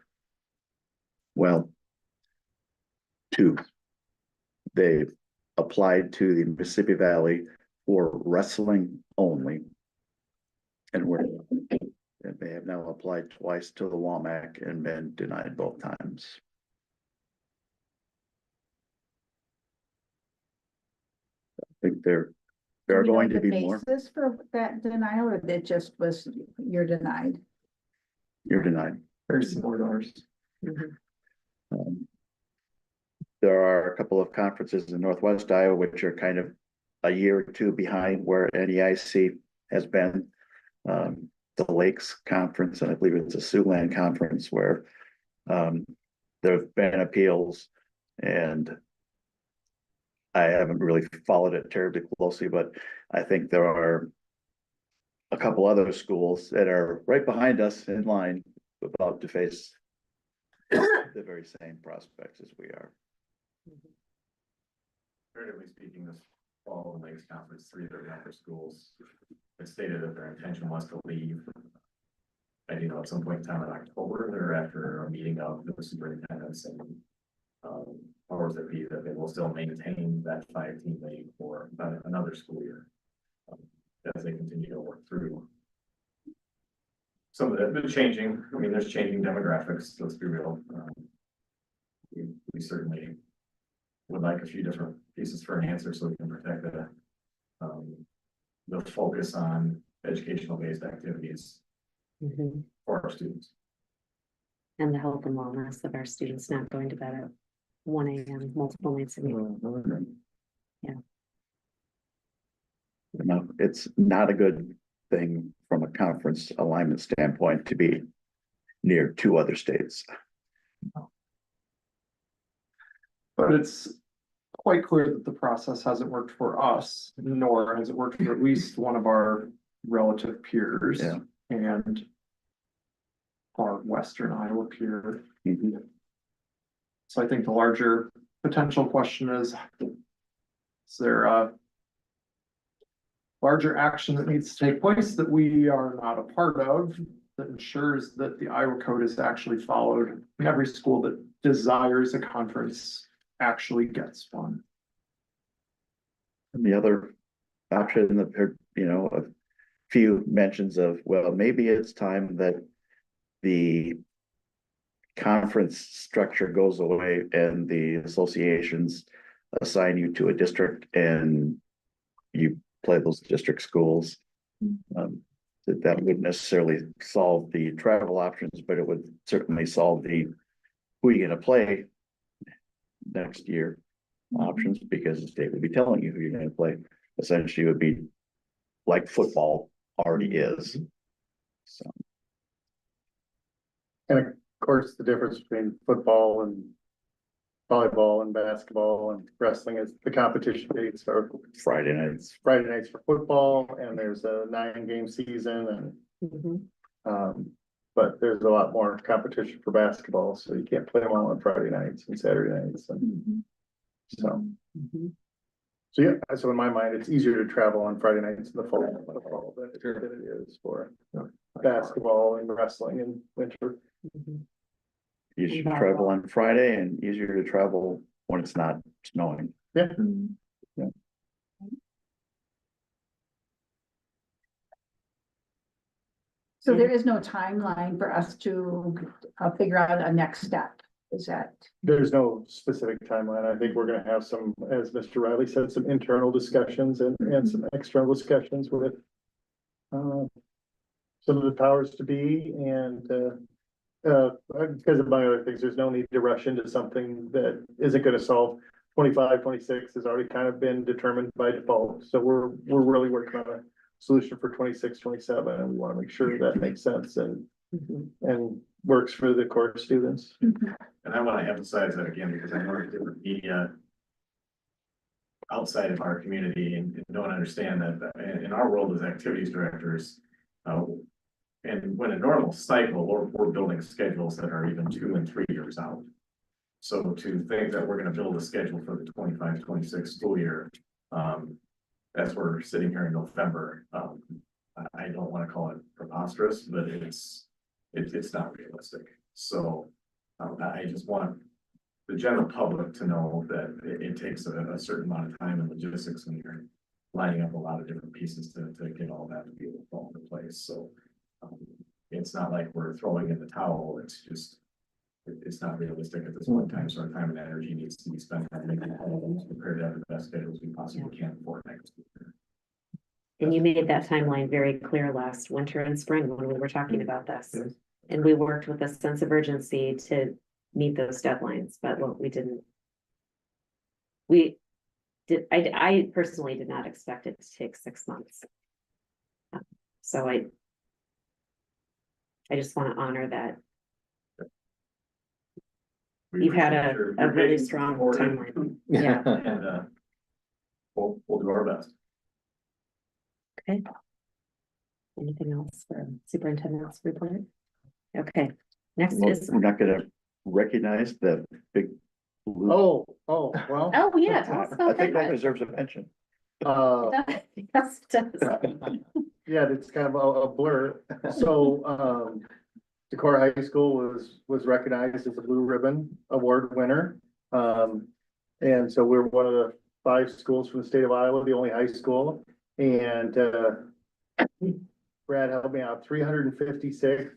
Well, two. They applied to the Mississippi Valley for wrestling only. And they have now applied twice to the WAMAC and been denied both times. I think there are going to be more. Basis for that denial, or that just was, you're denied? You're denied. Very similar to ours. There are a couple of conferences in Northwest Iowa, which are kind of a year or two behind where NEIC has been. The Lakes Conference, and I believe it's a Siouxland Conference, where there have been appeals, and I haven't really followed it terribly closely, but I think there are a couple other schools that are right behind us in line about to face the very same prospects as we are. Comparatively speaking, this fall in Lakes Conference, 3 of their member schools had stated that their intention was to leave. And at some point in time in October, they're after a meeting of the superintendents and powers that be, that they will still maintain that 5-team league for another school year. As they continue to work through some of that, but changing. I mean, there's changing demographics, let's be real. We certainly would like a few different pieces for an answer so we can protect the focus on educational based activities Mhm. for our students. And the health and wellness of our students not going to bed at 1 AM multiple nights a week. Yeah. No, it's not a good thing from a conference alignment standpoint to be near two other states. But it's quite clear that the process hasn't worked for us, nor has it worked for at least one of our relative peers. Yeah. And our Western Iowa peer. Mhm. So I think the larger potential question is there a larger action that needs to take place that we are not a part of that ensures that the Iowa code is actually followed in every school that desires a conference actually gets one? And the other option that heard, a few mentions of, well, maybe it's time that the conference structure goes away and the associations assign you to a district and you play those district schools. That wouldn't necessarily solve the travel options, but it would certainly solve the who you're gonna play next year options, because the state would be telling you who you're gonna play. Essentially, it would be like football already is. So. And of course, the difference between football and volleyball and basketball and wrestling is the competition dates are Friday nights. Friday nights for football, and there's a 9-game season and but there's a lot more competition for basketball, so you can't play them all on Friday nights and Saturday nights and so. So yeah, so in my mind, it's easier to travel on Friday nights in the fall than it is for basketball and wrestling in winter. Easier to travel on Friday and easier to travel when it's not snowing. Yeah. So there is no timeline for us to figure out a next step, is that? There's no specific timeline. I think we're gonna have some, as Mr. Riley said, some internal discussions and some external discussions with some of the powers to be and because of my other things, there's no need to rush into something that isn't gonna solve 25, 26 has already kind of been determined by default. So we're really working on a solution for 26, 27, and we want to make sure that makes sense and works for the core students. And I want to emphasize that again, because I know there's different media outside of our community and don't understand that in our world as activities directors, and when a normal cycle, we're building schedules that are even 2 and 3 years out. So to think that we're going to build a schedule for the 25, 26 school year, as we're sitting here in November, I don't want to call it preposterous, but it's not realistic. So I just want the general public to know that it takes a certain amount of time and logistics when you're lining up a lot of different pieces to get all that to be able to fall into place. So it's not like we're throwing in the towel. It's just, it's not realistic at this point in time. So our time and energy needs to be spent on making all of those prepared to have the best schedules we possibly can for next year. And you made that timeline very clear last winter and spring when we were talking about this. And we worked with a sense of urgency to meet those deadlines, but what I personally did not expect it to take 6 months. So I just want to honor that. You've had a really strong timeline. Yeah. And we'll do our best. Okay. Anything else for superintendent's report? Okay, next is. We're not gonna recognize the big. Oh, well. Oh, yeah. Tell us I about think that that. deserves a mention. Yes, it does. Yeah, it's kind of a blur. So, Decorah High School was recognized as a Blue Ribbon Award winner. And so we're one of the 5 schools from the state of Iowa, the only high school. And, Brad helped me out, 356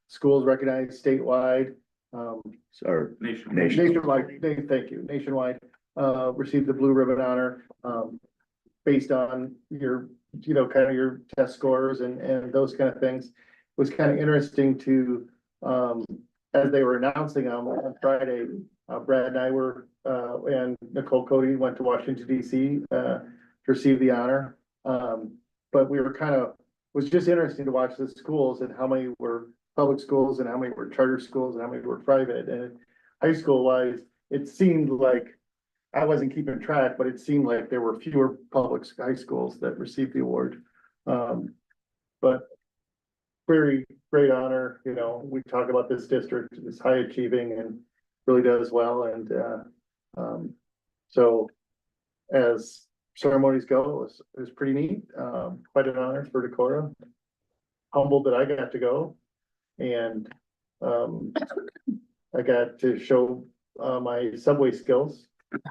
schools recognized statewide. Or Nationwide, thank you, nationwide, received the Blue Ribbon honor, based on your you know, kind of your test scores and those kind of things. It was kind of interesting to, as they were announcing on Friday, Brad and I were, and Nicole Cody went to Washington DC, to receive the honor. But we were kind of, it was just interesting to watch the schools and how many were public schools and how many were charter schools and how many were private. And high school wise, it seemed like, I wasn't keeping track, but it seemed like there were fewer public high schools that received the award. But very great honor, you know, we talk about this district is high achieving and really does well. And so as ceremonies go, it was pretty neat. Quite an honor for Decorah. Humbled that I got to go. And I got to show my subway skills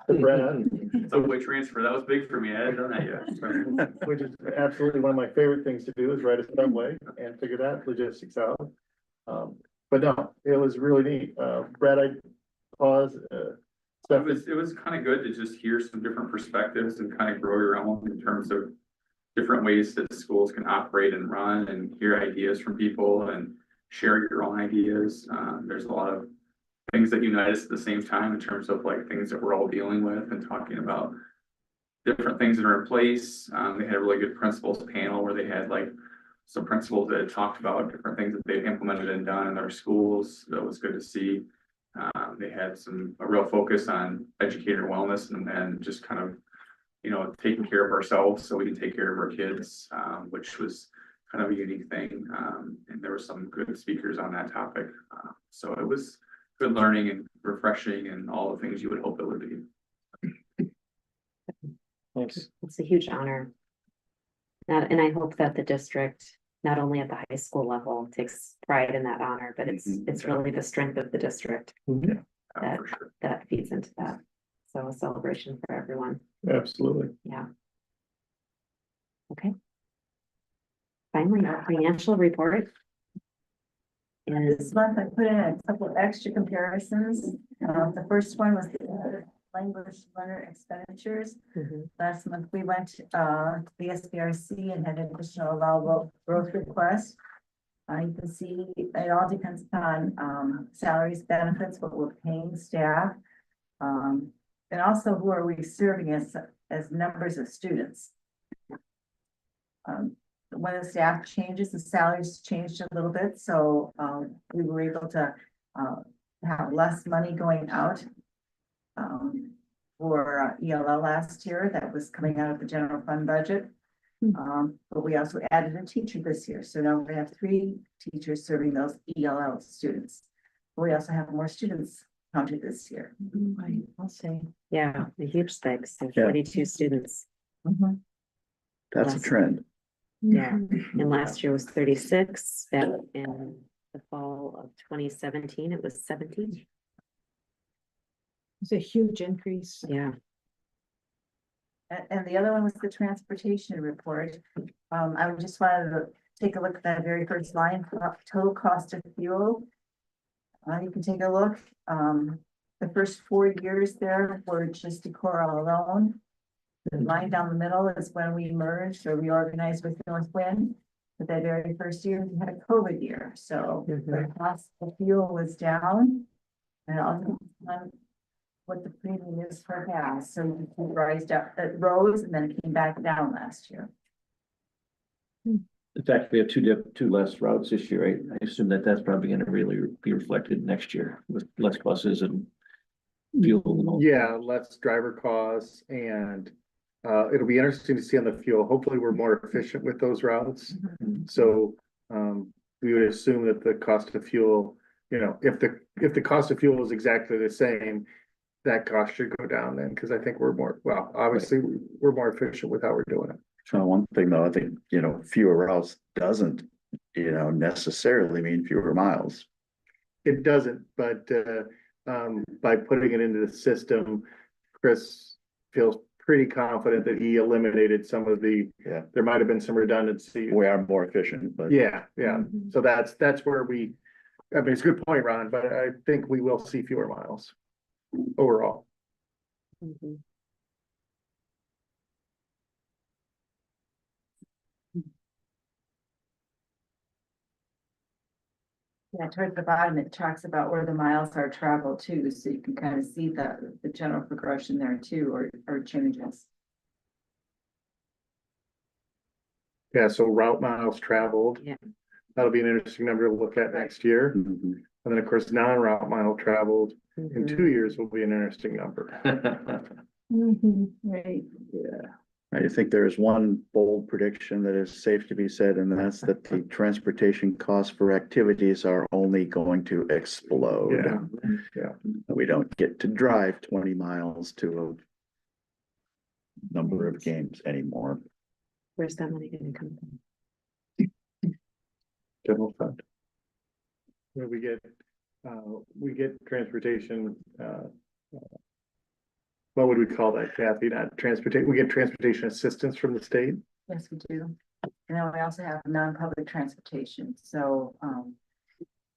to Brad. Subway transfer, that was big for me. I hadn't done that yet. Which is absolutely one of my favorite things to do is ride a subway and figure that logistics out. But no, it was really neat. Brad, I pause. It was kind of good to just hear some different perspectives and kind of grow your own in terms of different ways that schools can operate and run and hear ideas from people and share your own ideas. There's a lot of things that unite us at the same time in terms of like things that we're all dealing with and talking about different things that are in place. They had a really good principals panel where they had like some principals that had talked about different things that they've implemented and done in their schools. That was good to see. They had a real focus on educator wellness and just kind of, you know, taking care of ourselves so we can take care of our kids, which was kind of a unique thing. And there were some good speakers on that topic. So it was good learning and refreshing and all the things you would hope it would be. Thanks. It's a huge honor. And I hope that the district, not only at the high school level, takes pride in that honor, but it's really the strength of the district For sure. that feeds into that. So a celebration for everyone. Absolutely. Yeah. Okay. Finally, our financial report is This month I put in a couple of extra comparisons. The first one was the language learner expenditures. Last month we went to the SBRC and had an additional allowable growth request. You can see it all depends upon salaries, benefits, what we're paying staff. And also who are we serving as numbers of students. When the staff changes, the salaries changed a little bit, so we were able to have less money going out for ELL last year. That was coming out of the general fund budget. But we also added a teacher this year, so now we have 3 teachers serving those ELL students. We also have more students counted this year. I'll say, yeah, a huge thanks to Yeah. 42 students. That's a trend. Yeah, and last year was 36, and in the fall of 2017, it was 17. It's a huge increase. Yeah. And the other one was the transportation report. I just wanted to take a look at that very first line, total cost of fuel. You can take a look. The first 4 years there were just Decorah alone. The line down the middle is when we merged or reorganized with Northwind. But that very first year, we had a COVID year, so the cost of fuel was down. And on what the premium is for gas, so it rose and then it came back down last year. In fact, we have two less routes this year. I assume that's probably gonna really be reflected next year with less buses and fuel. And all. Yeah, less driver costs and it'll be interesting to see on the fuel. Hopefully, we're more efficient with those routes. So we would assume that the cost of fuel, you know, if the cost of fuel is exactly the same, that cost should go down then, because I think we're more, well, obviously, we're more efficient with how we're doing it. So one thing though, I think, fewer routes doesn't, necessarily mean fewer miles. It doesn't, but by putting it into the system, Chris feels pretty confident that he eliminated some of there might have been some redundancy. We are more efficient, but. Yeah. So that's where it's a good point, Ron, but I think we will see fewer miles overall. Yeah, towards the bottom, it talks about where the miles are traveled too, so you can kind of see the general progression there too, or changes. Yeah, so route miles traveled. Yeah. That'll be an interesting number to look at next year. Mhm. And then, of course, non-route mile traveled in Mhm. 2 years will be an interesting number. Right. Yeah, I think there is one bold prediction that is safe to be said, and that's that the transportation costs for activities are only going to explode. Yeah, yeah. We don't get to drive 20 miles to a number of games anymore. Where's that money gonna come from? General fund. Where we get transportation, what would we call that, Kathy? Not transportation, we get transportation assistance from the state? Yes, we do. And then we also have non-public transportation, so,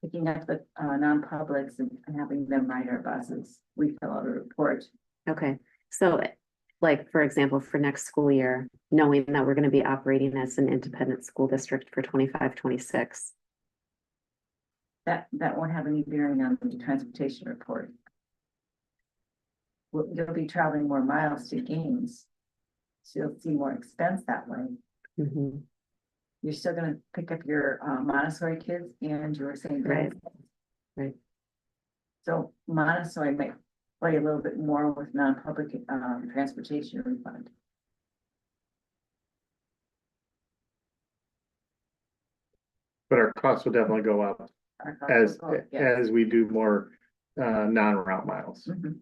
picking up the, non-publics and having them ride our buses, we fill out a report. Okay, so like, for example, for next school year, knowing that we're gonna be operating as an independent school district for 25-26. That won't have any bearing on the transportation report. You'll be traveling more miles to games, so you'll see more expense that way. Mhm. You're still gonna pick up your Montessori kids and your St. Right. Ben's. Right. So Montessori might play a little bit more with non-public transportation refund. But our costs will definitely go up Our costs as, will go up, yes. as we do more, non-route miles. Mhm.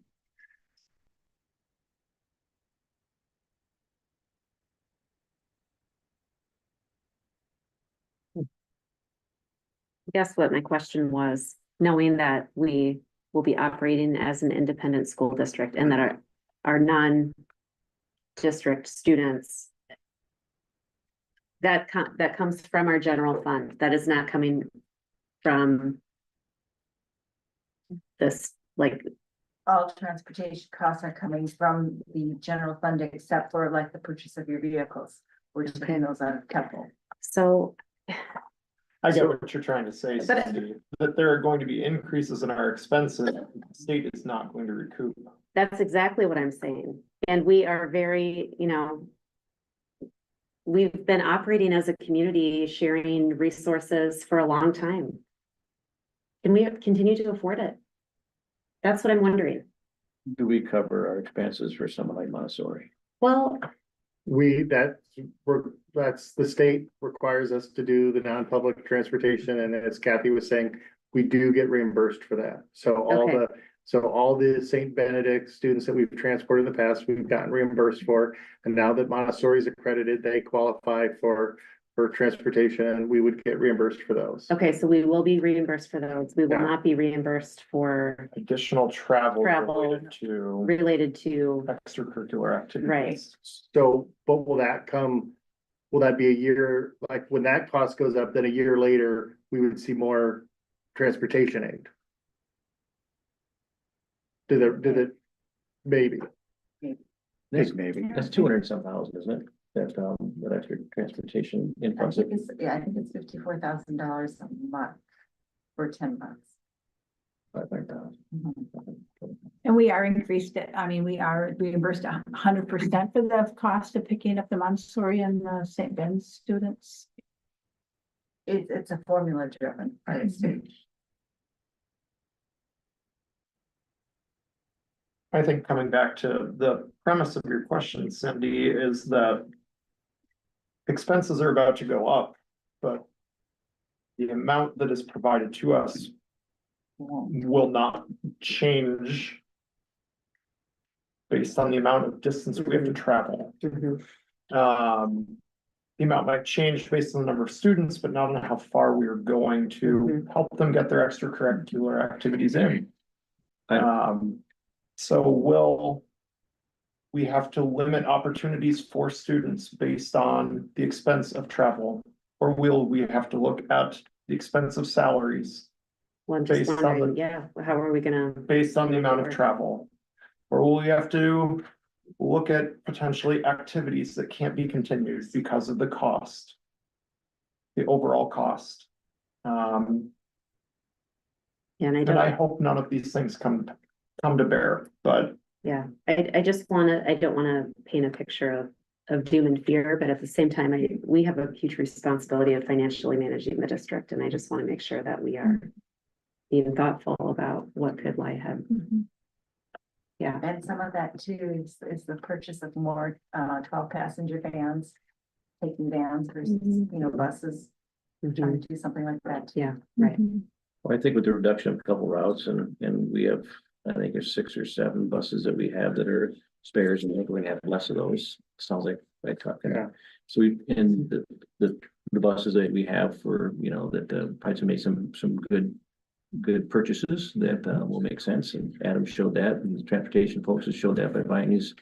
Guess what my question was, knowing that we will be operating as an independent school district and that our non-district students that comes from our general fund, that is not coming from this, like, All transportation costs are coming from the general fund except for like the purchase of your vehicles. We're just paying those out of capital. so I get what you're trying to say, But- Steve, that there are going to be increases in our expenses, the state is not going to recoup. that's exactly what I'm saying. And we are very, we've been operating as a community, sharing resources for a long time. Can we continue to afford it? That's what I'm wondering. Do we cover our expenses for someone like Montessori? Well, That's the state requires us to do the non-public transportation, and as Kathy was saying, we do get reimbursed for that. So all the St. Benedict students that we've transported in the past, we've gotten reimbursed for. And now that Montessori is accredited, they qualify for transportation, and we would get reimbursed for those. okay, so we will be reimbursed for those. We will Yeah. not be reimbursed for Additional travel Travel. related to to, extracurricular activities. Right. So, but will that be a year, like when that cost goes up, then a year later, we would see more transportation aid? Did it, maybe, Maybe. That's 200 and some thousand, isn't it? That extra transportation I income. think it's $54,000 a month for 10 months. 500,000. And we are increased, we are reimbursed 100% for the cost of picking up the Montessori and the St. Ben's students. It's a formula driven by the state. I think coming back to the premise of your question, Cindy, is that expenses are about to go up, but the amount that is provided to us will not change based on the amount of distance we have to travel. The amount might change based on the number of students, but not on how far we are going to help them get their extracurricular activities in. So we have to limit opportunities for students based on the expense of travel? Or will we have to look at the expense of salaries well, I'm just Based on wondering, the- yeah, how are we gonna, based on the amount of travel? Or will we have to look at potentially activities that can't be continued because of the cost? The overall cost. And I And I don't, hope none of these things come to bear, but yeah, I just wanna, I don't wanna paint a picture of doom and fear, but at the same time, we have a huge responsibility of financially managing the district, and I just wanna make sure that we are being thoughtful about what could lie ahead. Yeah. And some of that too is the purchase of more 12-passenger vans. Taking vans versus, buses, trying to do something like that. Yeah, right. Well, I think with the reduction of a couple routes and we have, I think there's 6 or 7 buses that we have that are spares, and I think we're gonna have less of those. Sounds like I talked. Yeah. So we, and the buses that we have for, that probably to make some good purchases that will make sense. And Adam showed that, and the transportation folks have showed that by buying these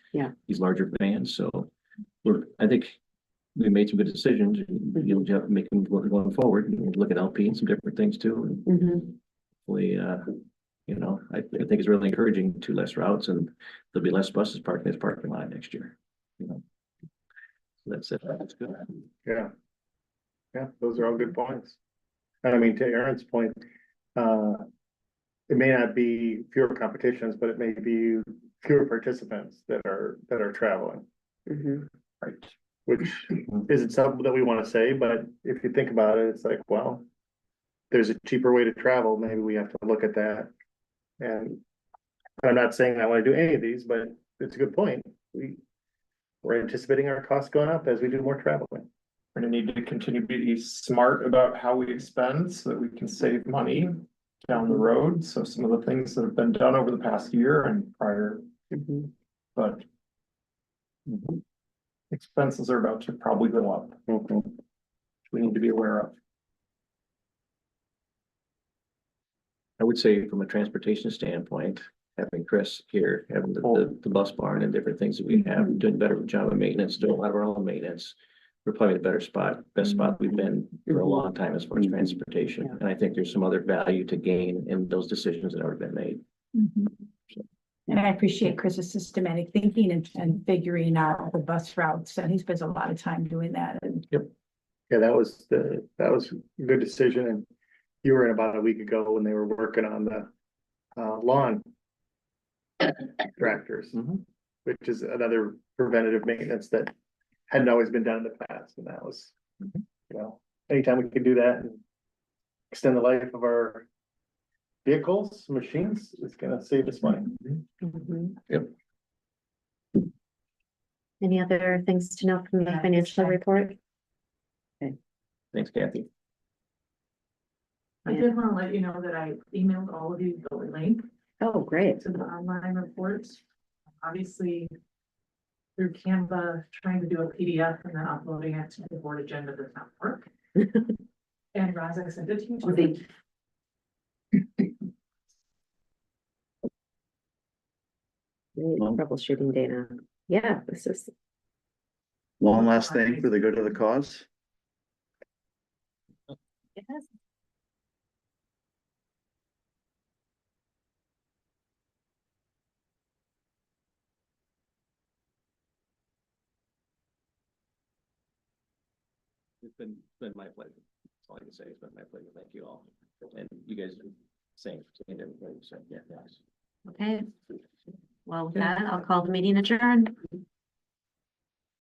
larger vans. So I think we made some good decisions, and you'll have to make them going forward, and look at LP and some different things too. And hopefully, I think it's really encouraging 2 less routes, and there'll be less buses parked in this parking lot next year. So that's it. That's good. Yeah. Yeah, those are all good points. And I mean, to Aaron's point, it may not be fewer competitions, but it may be fewer participants that are traveling. Right. Which isn't something that we want to say, but if you think about it, it's like, well, there's a cheaper way to travel. Maybe we have to look at that. And I'm not saying I want to do any of these, but it's a good point. We're anticipating our costs going up as we do more traveling. we're gonna need to continue to be smart about how we expend so that we can save money down the road. So some of the things that have been done over the past year and prior, but expenses are about to probably go up. We need to be aware of. I would say from a transportation standpoint, having Chris here, having the bus barn and different things that we have, doing a better job of maintenance, doing a lot of our own maintenance. We're probably in a better spot, best spot we've been for a long time as far as transportation. And I think there's some other value to gain in those decisions that have already been made. And I appreciate Chris's systematic thinking and figuring out the bus routes, and he spends a lot of time doing that. And Yeah, that was a good decision. And you were in about a week ago when they were working on the lawn tractors, which is another preventative maintenance that hadn't always been done in the past. And that was, anytime we can do that and extend the life of our vehicles, machines, it's gonna save us money. Yep. Any other things to know from the financial report? Thanks, Kathy. I did want to let you know that I emailed all of you the link Oh, great. to the online reports. Obviously, through Canva, trying to do a PDF and then uploading it to the board agenda does not work. And Roz, I sent it to you. Okay. Troubleshooting data. Yeah, this is. One last thing for the good of the cause. Yes. It's been my pleasure. That's all I can say. It's been my pleasure. Thank you all. And you guys are saying everything. So yeah, thanks. Okay. Well, with that, I'll call the meeting adjourned.